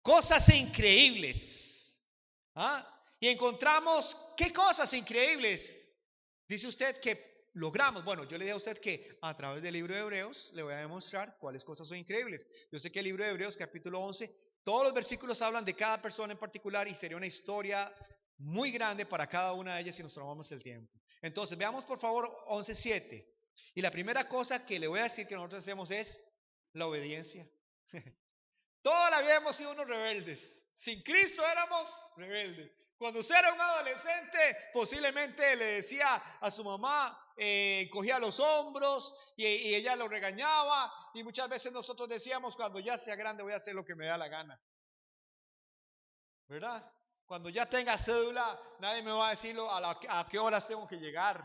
Cosas increíbles. ¿Ah? Y encontramos, ¿qué cosas increíbles? Dice usted que logramos. Bueno, yo le dije a usted que a través del libro de Hebreos le voy a demostrar cuáles cosas son increíbles. Yo sé que el libro de Hebreos capítulo 11 Todos los versículos hablan de cada persona en particular y sería una historia muy grande para cada una de ellas si nos tomamos el tiempo. Entonces, veamos por favor 11:7. Y la primera cosa que le voy a decir que nosotros hacemos es la obediencia. Toda la vida hemos sido unos rebeldes. Sin Cristo éramos rebeldes. Cuando usted era un adolescente, posiblemente le decía a su mamá, cogía los hombros y ella lo regañaba. Y muchas veces nosotros decíamos, cuando ya sea grande voy a hacer lo que me da la gana. ¿Verdad? Cuando ya tenga cédula, nadie me va a decir a qué horas tengo que llegar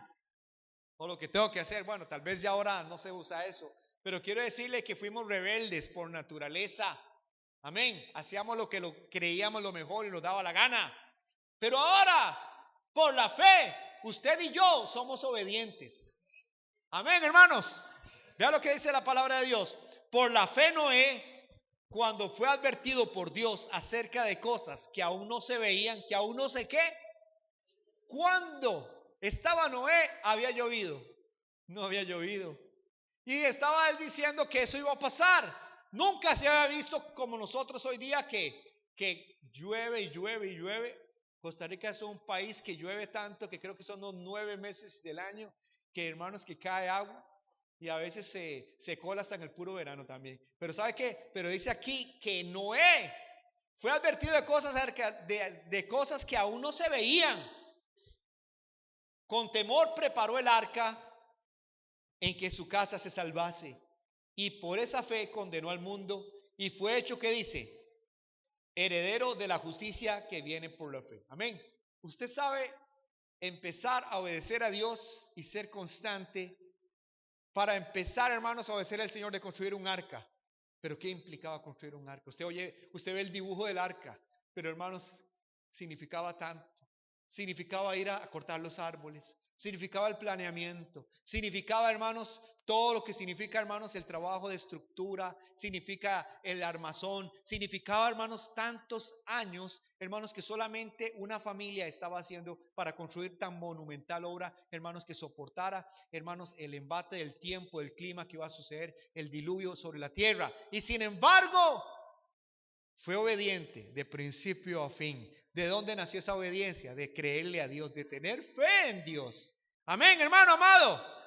o lo que tengo que hacer. Bueno, tal vez ya ahora no se usa eso. Pero quiero decirle que fuimos rebeldes por naturaleza. Amén. Hacíamos lo que creíamos lo mejor y nos daba la gana. Pero ahora, por la fe, usted y yo somos obedientes. Amén, hermanos. Vea lo que dice la palabra de Dios. Por la fe Noé, cuando fue advertido por Dios acerca de cosas que aún no se veían, que aún no sé qué. Cuando estaba Noé, había llovido. No había llovido. Y estaba él diciendo que eso iba a pasar. Nunca se había visto como nosotros hoy día que llueve y llueve y llueve. Costa Rica es un país que llueve tanto que creo que son los 9 meses del año que, hermanos, que cae agua y a veces se cola hasta en el puro verano también. Pero ¿sabe qué? Pero dice aquí que Noé fue advertido de cosas de cosas que aún no se veían. Con temor preparó el arca en que su casa se salvase, y por esa fe condenó al mundo y fue hecho, ¿qué dice? Heredero de la justicia que viene por la fe. Amén. Usted sabe empezar a obedecer a Dios y ser constante para empezar, hermanos, a obedecer al Señor de construir un arca. Pero ¿qué implicaba construir un arca? Usted ve el dibujo del arca, pero, hermanos, significaba tanto. Significaba ir a cortar los árboles, significaba el planeamiento, significaba, hermanos, todo lo que significa, hermanos, el trabajo de estructura, significa el armazón, significaba, hermanos, tantos años, hermanos, que solamente una familia estaba haciendo para construir tan monumental obra, hermanos, que soportara, hermanos, el embate del tiempo, del clima que iba a suceder, el diluvio sobre la tierra. Y sin embargo, fue obediente de principio a fin. ¿De dónde nació esa obediencia? De creerle a Dios, de tener fe en Dios. Amén, hermano amado.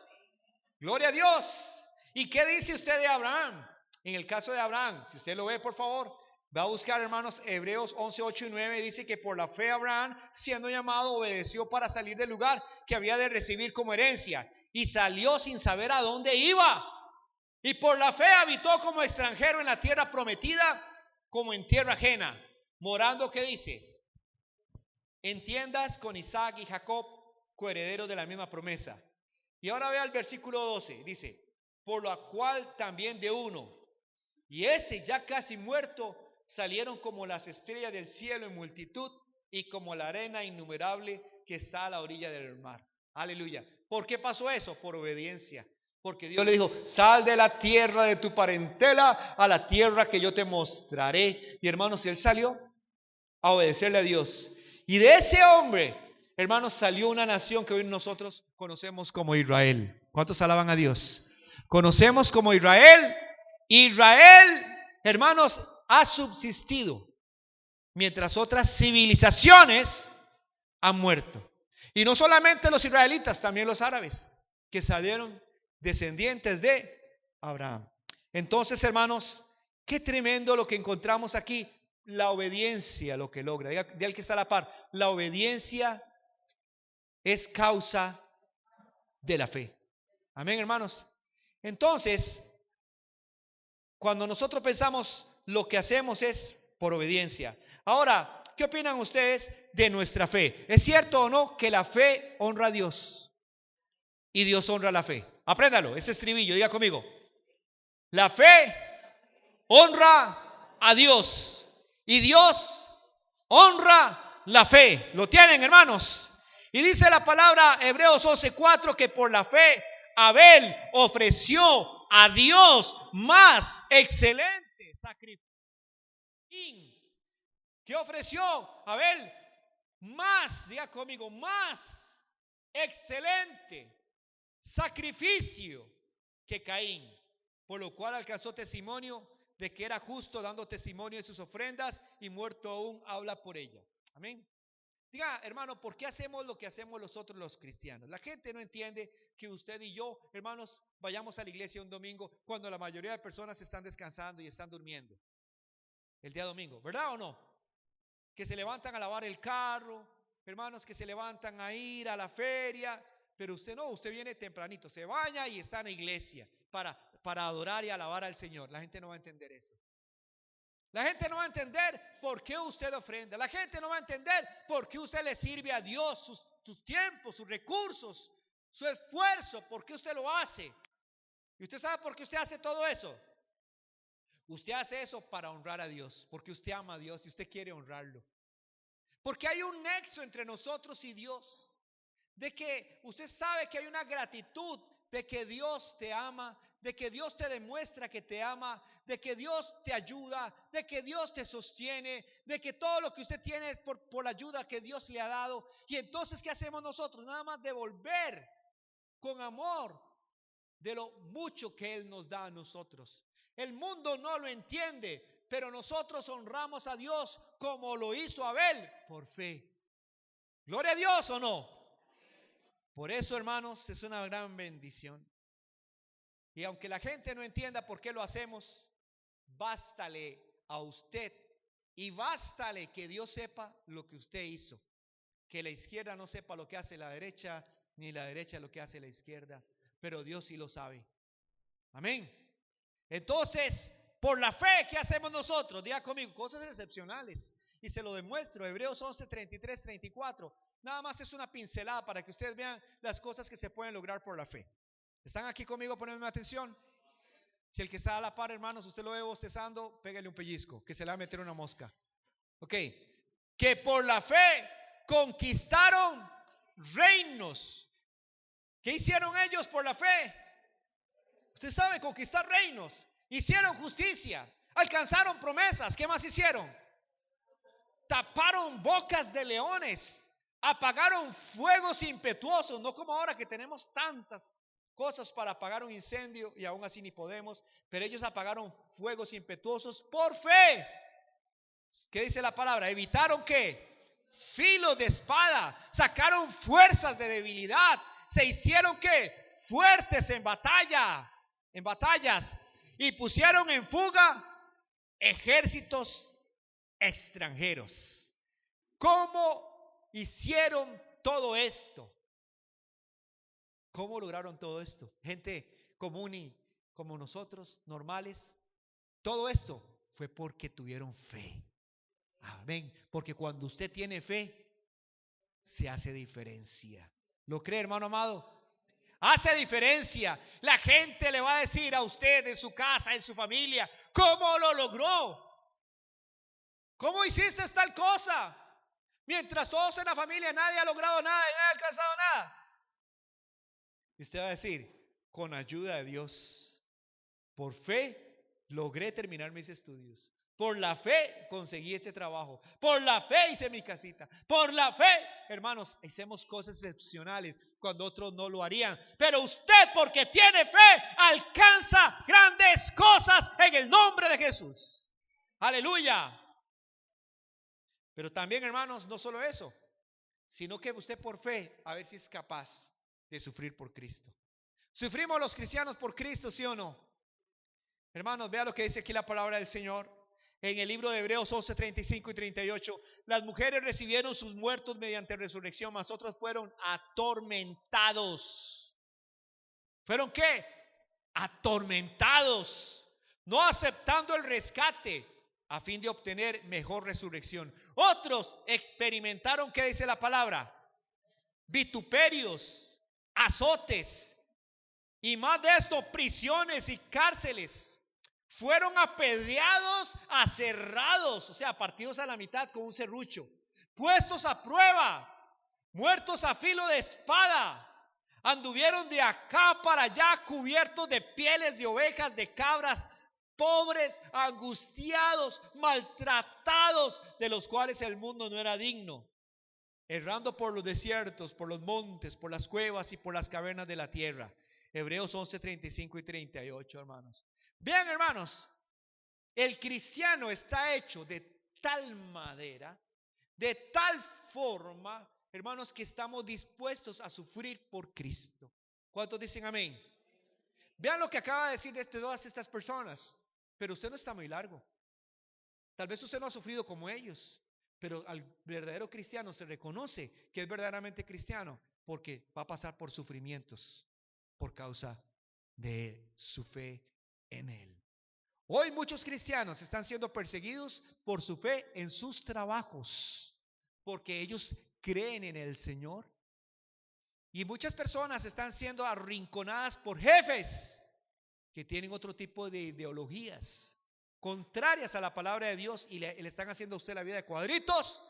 Gloria a Dios. ¿Y qué dice usted de Abraham? En el caso de Abraham, si usted lo ve, por favor, va a buscar, hermanos, Hebreos 11, 8 y 9. Dice que por la fe Abraham, siendo llamado, obedeció para salir del lugar que había de recibir como herencia. Y salió sin saber a dónde iba. Y por la fe habitó como extranjero en la tierra prometida, como en tierra ajena, morando, ¿qué dice? En tiendas con Isaac y Jacob, coherederos de la misma promesa. Y ahora vea el versículo 12, dice, por lo cual también de uno, y ese ya casi muerto, salieron como las estrellas del cielo en multitud y como la arena innumerable que está a la orilla del mar. Aleluya. ¿Por qué pasó eso? Por obediencia. Porque Dios le dijo, sal de la tierra de tu parentela a la tierra que yo te mostraré. Y, hermanos, él salió a obedecerle a Dios. Y de ese hombre, hermanos, salió una nación que hoy nosotros conocemos como Israel. ¿Cuántos alaban a Dios? Conocemos como Israel. Israel, hermanos, ha subsistido mientras otras civilizaciones han muerto. Y no solamente los israelitas, también los árabes, que salieron descendientes de Abraham. Entonces, hermanos, qué tremendo lo que encontramos aquí. La obediencia lo que logra. De al que está a la par. La obediencia es causa de la fe. Amén, hermanos. Entonces, cuando nosotros pensamos, lo que hacemos es por obediencia. Ahora, ¿qué opinan ustedes de nuestra fe? ¿Es cierto o no que la fe honra a Dios? Y Dios honra la fe. Apréndalo, ese estribillo, diga conmigo. La fe honra a Dios. Y Dios honra la fe. ¿Lo tienen, hermanos? Y dice la palabra Hebreos 11:4 que por la fe Abel ofreció a Dios más excelente sacrificio. ¿Qué ofreció Abel? Más, diga conmigo, más excelente sacrificio que Caín, por lo cual alcanzó testimonio de que era justo, dando testimonio de sus ofrendas, y muerto aún habla por ella. Amén. Diga, hermano, ¿por qué hacemos lo que hacemos nosotros los cristianos? La gente no entiende que usted y yo, hermanos, vayamos a la iglesia un domingo cuando la mayoría de personas están descansando y están durmiendo el día domingo, ¿verdad o no? Que se levantan a lavar el carro, hermanos, que se levantan a ir a la feria, pero usted no, usted viene tempranito, se baña y está en la iglesia para adorar y alabar al Señor. La gente no va a entender eso. La gente no va a entender por qué usted ofrenda. La gente no va a entender por qué usted le sirve a Dios sus tiempos, sus recursos, su esfuerzo, por qué usted lo hace. ¿Y usted sabe por qué usted hace todo eso? Usted hace eso para honrar a Dios, porque usted ama a Dios y usted quiere honrarlo. Porque hay un nexo entre nosotros y Dios, de que usted sabe que hay una gratitud de que Dios te ama, de que Dios te demuestra que te ama, de que Dios te ayuda, de que Dios te sostiene, de que todo lo que usted tiene es por la ayuda que Dios le ha dado. Y entonces, ¿qué hacemos nosotros? Nada más devolver con amor de lo mucho que Él nos da a nosotros. El mundo no lo entiende, pero nosotros honramos a Dios como lo hizo Abel, por fe. Gloria a Dios, ¿o no? Por eso, hermanos, es una gran bendición. Y aunque la gente no entienda por qué lo hacemos, bástale a usted y bástale que Dios sepa lo que usted hizo. Que la izquierda no sepa lo que hace la derecha, ni la derecha lo que hace la izquierda, pero Dios sí lo sabe. Amén. Entonces, por la fe, ¿qué hacemos nosotros? Diga conmigo, cosas excepcionales. Y se lo demuestro, Hebreos 11, 33, 34. Nada más es una pincelada para que ustedes vean las cosas que se pueden lograr por la fe. ¿Están aquí conmigo? Poniéndome atención. Si el que está a la par, hermanos, usted lo ve bostezando, pégale un pellizco, que se le va a meter una mosca. Ok. Que por la fe conquistaron reinos. ¿Qué hicieron ellos por la fe? Usted sabe, conquistar reinos. Hicieron justicia, alcanzaron promesas. ¿Qué más hicieron? Taparon bocas de leones, apagaron fuegos impetuosos. No como ahora que tenemos tantas cosas para apagar un incendio y aún así ni podemos. Pero ellos apagaron fuegos impetuosos por fe. ¿Qué dice la palabra? Evitaron ¿qué? Filos de espada. Sacaron fuerzas de debilidad. Se hicieron ¿qué? Fuertes en batalla. En batallas, y pusieron en fuga ejércitos extranjeros. ¿Cómo hicieron todo esto? ¿Cómo lograron todo esto? Gente común y como nosotros, normales. Todo esto fue porque tuvieron fe. Amén. Porque cuando usted tiene fe, se hace diferencia. ¿Lo cree, hermano amado? Hace diferencia. La gente le va a decir a usted en su casa, en su familia, ¿cómo lo logró? ¿Cómo hiciste tal cosa? Mientras todos en la familia nadie ha logrado nada y nadie ha alcanzado nada. Y usted va a decir, con ayuda de Dios, por fe logré terminar mis estudios. Por la fe conseguí este trabajo. Por la fe hice mi casita. Por la fe, hermanos, hacemos cosas excepcionales cuando otros no lo harían. Pero usted, porque tiene fe, alcanza grandes cosas en el nombre de Jesús. Aleluya. Pero también, hermanos, no solo eso, sino que usted por fe, a ver si es capaz de sufrir por Cristo. ¿Sufrimos los cristianos por Cristo, sí o no? Hermanos, vea lo que dice aquí la palabra del Señor. En el libro de Hebreos 11, 35 y 38, las mujeres recibieron sus muertos mediante resurrección, mas otros fueron atormentados. ¿Fueron qué? Atormentados, no aceptando el rescate a fin de obtener mejor resurrección. Otros experimentaron, ¿qué dice la palabra? Vituperios, azotes y más de esto, prisiones y cárceles. Fueron apedreados, aserrados, o sea, partidos a la mitad con un serrucho, puestos a prueba, muertos a filo de espada. Anduvieron de acá para allá cubiertos de pieles de ovejas, de cabras, pobres, angustiados, maltratados, de los cuales el mundo no era digno, errando por los desiertos, por los montes, por las cuevas y por las cavernas de la tierra. Hebreos 11, 35 y 38, hermanos. Bien, hermanos, El cristiano está hecho de tal manera, de tal forma, hermanos, que estamos dispuestos a sufrir por Cristo. ¿Cuántos dicen amén? Vean lo que acaba de decir de todas estas personas. Pero usted no está muy largo. Tal vez usted no ha sufrido como ellos, pero al verdadero cristiano se reconoce que es verdaderamente cristiano porque va a pasar por sufrimientos por causa de su fe en Él. Hoy muchos cristianos están siendo perseguidos por su fe en sus trabajos, porque ellos creen en el Señor. Y muchas personas están siendo arrinconadas por jefes que tienen otro tipo de ideologías contrarias a la palabra de Dios y le están haciendo a usted la vida de cuadritos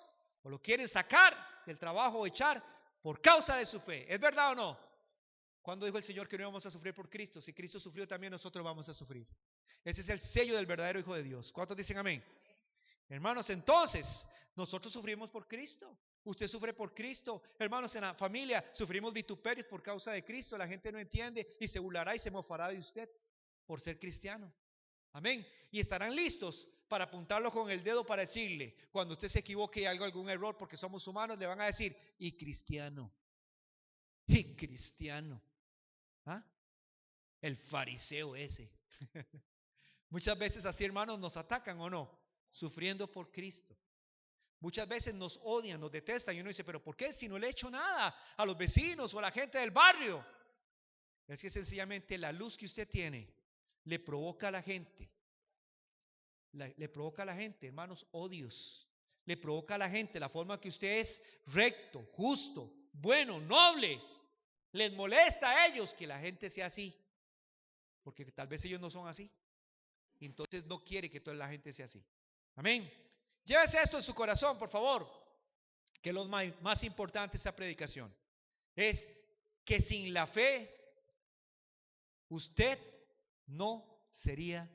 o lo quieren sacar del trabajo o echar por causa de su fe. ¿Es verdad o no? ¿Cuándo dijo el Señor que no íbamos a sufrir por Cristo? Si Cristo sufrió, también nosotros vamos a sufrir. Ese es el sello del verdadero Hijo de Dios. ¿Cuántos dicen amén? Hermanos, entonces, nosotros sufrimos por Cristo. Usted sufre por Cristo. Hermanos, en la familia sufrimos vituperios por causa de Cristo. La gente no entiende y se burlará y se mofará de usted por ser cristiano. Amén. Y estarán listos para apuntarlo con el dedo para decirle, cuando usted se equivoque y haga algún error, porque somos humanos, le van a decir, y cristiano. ¿Ah? El fariseo ese. Muchas veces así, hermanos, nos atacan o no, sufriendo por Cristo. Muchas veces nos odian, nos detestan y uno dice, pero ¿por qué si no le he hecho nada a los vecinos o a la gente del barrio? Es que sencillamente la luz que usted tiene le provoca a la gente, hermanos, odios. Le provoca a la gente la forma que usted es recto, justo, bueno, noble. Les molesta a ellos que la gente sea así, porque tal vez ellos no son así. Entonces no quiere que toda la gente sea así. Amén. Llévese esto en su corazón, por favor, que lo más importante de esta predicación es que sin la fe usted no sería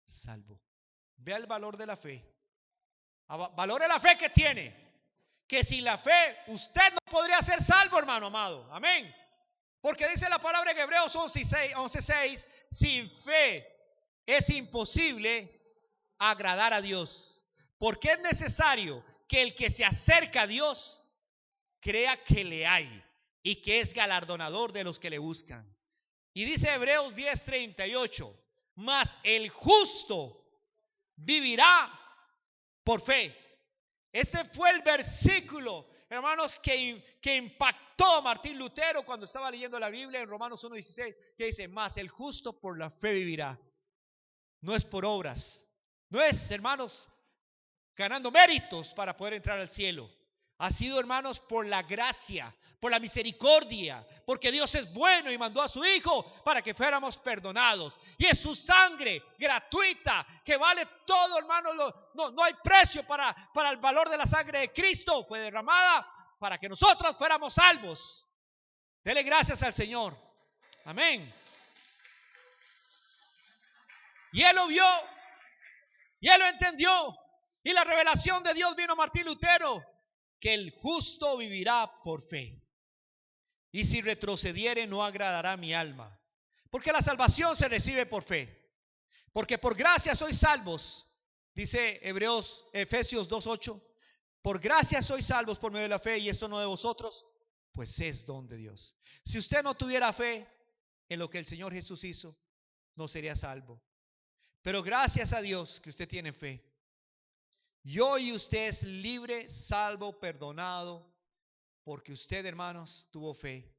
salvo. Vea el valor de la fe. Valore la fe que tiene. Que sin la fe usted no podría ser salvo, hermano amado. Amén. Porque dice la palabra en Hebreos 11:6, sin fe es imposible agradar a Dios. Porque es necesario que el que se acerca a Dios crea que le hay y que es galardonador de los que le buscan. Y dice Hebreos 10:38, mas el justo vivirá por fe. Este fue el versículo, hermanos, que impactó a Martín Lutero cuando estaba leyendo la Biblia en Romanos 1:16, que dice, mas el justo por la fe vivirá. No es por obras, no es, hermanos, ganando méritos para poder entrar al cielo. Ha sido, hermanos, por la gracia, por la misericordia, porque Dios es bueno y mandó a su Hijo para que fuéramos perdonados. Y es su sangre gratuita que vale todo, hermanos. No hay precio para el valor de la sangre de Cristo. Fue derramada para que nosotros fuéramos salvos. Dele gracias al Señor. Amén. Y él lo vio, y él lo entendió. Y la revelación de Dios vino a Martín Lutero, que el justo vivirá por fe. Y si retrocediere no agradará mi alma. Porque la salvación se recibe por fe. Porque por gracia sois salvos, dice Efesios 2:8. Por gracia sois salvos por medio de la fe, y esto no de vosotros, pues es don de Dios. Si usted no tuviera fe en lo que el Señor Jesús hizo, no sería salvo. Pero gracias a Dios que usted tiene fe. Y hoy usted es libre, salvo, perdonado, porque usted, hermanos, tuvo fe.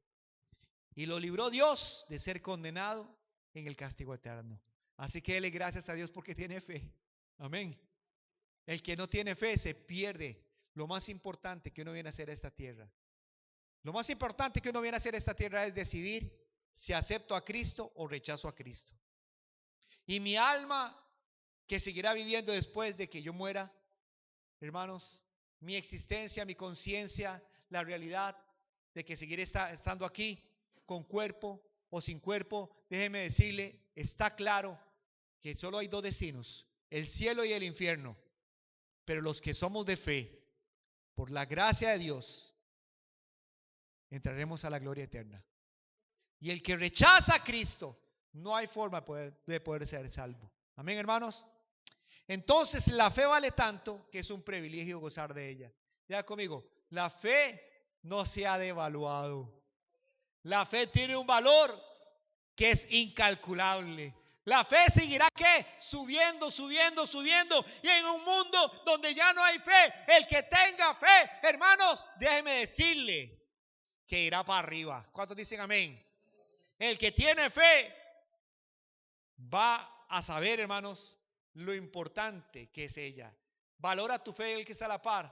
Y lo libró Dios de ser condenado en el castigo eterno. Así que dele gracias a Dios porque tiene fe. Amén. El que no tiene fe se pierde lo más importante que uno viene a hacer a esta tierra. Lo más importante que uno viene a hacer a esta tierra es decidir si acepto a Cristo o rechazo a Cristo. Y mi alma que seguirá viviendo después de que yo muera, hermanos, mi existencia, mi conciencia, la realidad de que seguiré estando aquí con cuerpo o sin cuerpo, déjeme decirle, está claro que solo hay dos destinos, el cielo y el infierno. Pero los que somos de fe, por la gracia de Dios, entraremos a la gloria eterna. Y el que rechaza a Cristo, no hay forma de poder ser salvo. Amén, hermanos. Entonces la fe vale tanto que es un privilegio gozar de ella. Ya conmigo, la fe no se ha devaluado. La fe tiene un valor que es incalculable. La fe seguirá ¿qué? Subiendo, subiendo, subiendo. Y en un mundo donde ya no hay fe, el que tenga fe, hermanos, déjeme decirle que irá para arriba. ¿Cuántos dicen amén? El que tiene fe va a saber, hermanos, lo importante que es ella. Valora tu fe el que está a la par.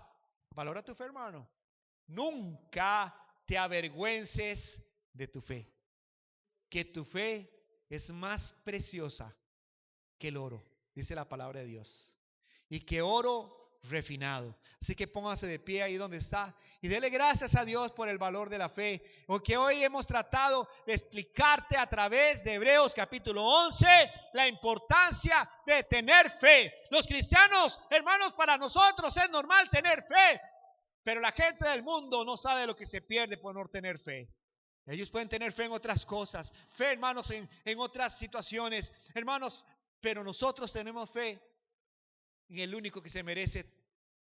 Valora tu fe, hermano. Nunca te avergüences de tu fe. Que tu fe es más preciosa que el oro, dice la palabra de Dios. Y que oro refinado. Así que póngase de pie ahí donde está y dele gracias a Dios por el valor de la fe. Porque hoy hemos tratado de explicarte a través de Hebreos capítulo 11 la importancia de tener fe. Los cristianos, hermanos, para nosotros es normal tener fe, pero la gente del mundo no sabe lo que se pierde por no tener fe. Ellos pueden tener fe en otras cosas, fe, hermanos, en otras situaciones, hermanos, pero nosotros tenemos fe en el único que se merece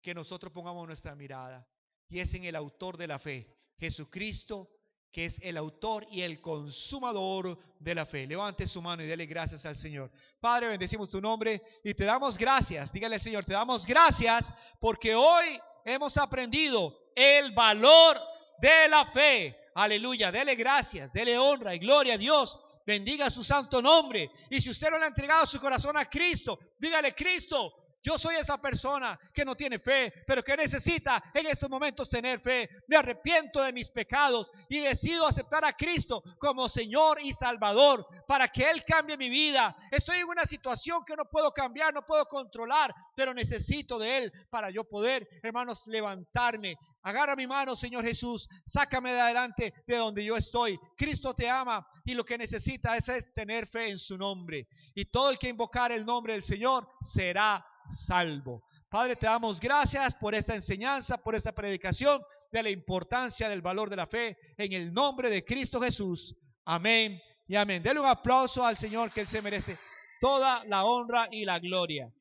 que nosotros pongamos nuestra mirada, y es en el autor de la fe, Jesucristo, que es el autor y el consumador de la fe. Levante su mano y dele gracias al Señor. Padre, bendecimos tu nombre y te damos gracias. Dígale al Señor, te damos gracias porque hoy hemos aprendido el valor de la fe. Aleluya, dele gracias, dele honra y gloria a Dios. Bendiga su santo nombre. Y si usted no le ha entregado su corazón a Cristo, dígale: Cristo, yo soy esa persona que no tiene fe, pero que necesita en estos momentos tener fe. Me arrepiento de mis pecados y decido aceptar a Cristo como Señor y Salvador para que Él cambie mi vida. Estoy en una situación que no puedo cambiar, no puedo controlar, pero necesito de Él para yo poder, hermanos, levantarme. Agarra mi mano, Señor Jesús, sácame de adelante de donde yo estoy. Cristo te ama y lo que necesita es tener fe en su nombre. Y todo el que invocar el nombre del Señor será salvo. Padre, te damos gracias por esta enseñanza, por esta predicación de la importancia del valor de la fe en el nombre de Cristo Jesús. Amén y amén. Dele un aplauso al Señor, que Él se merece toda la honra y la gloria.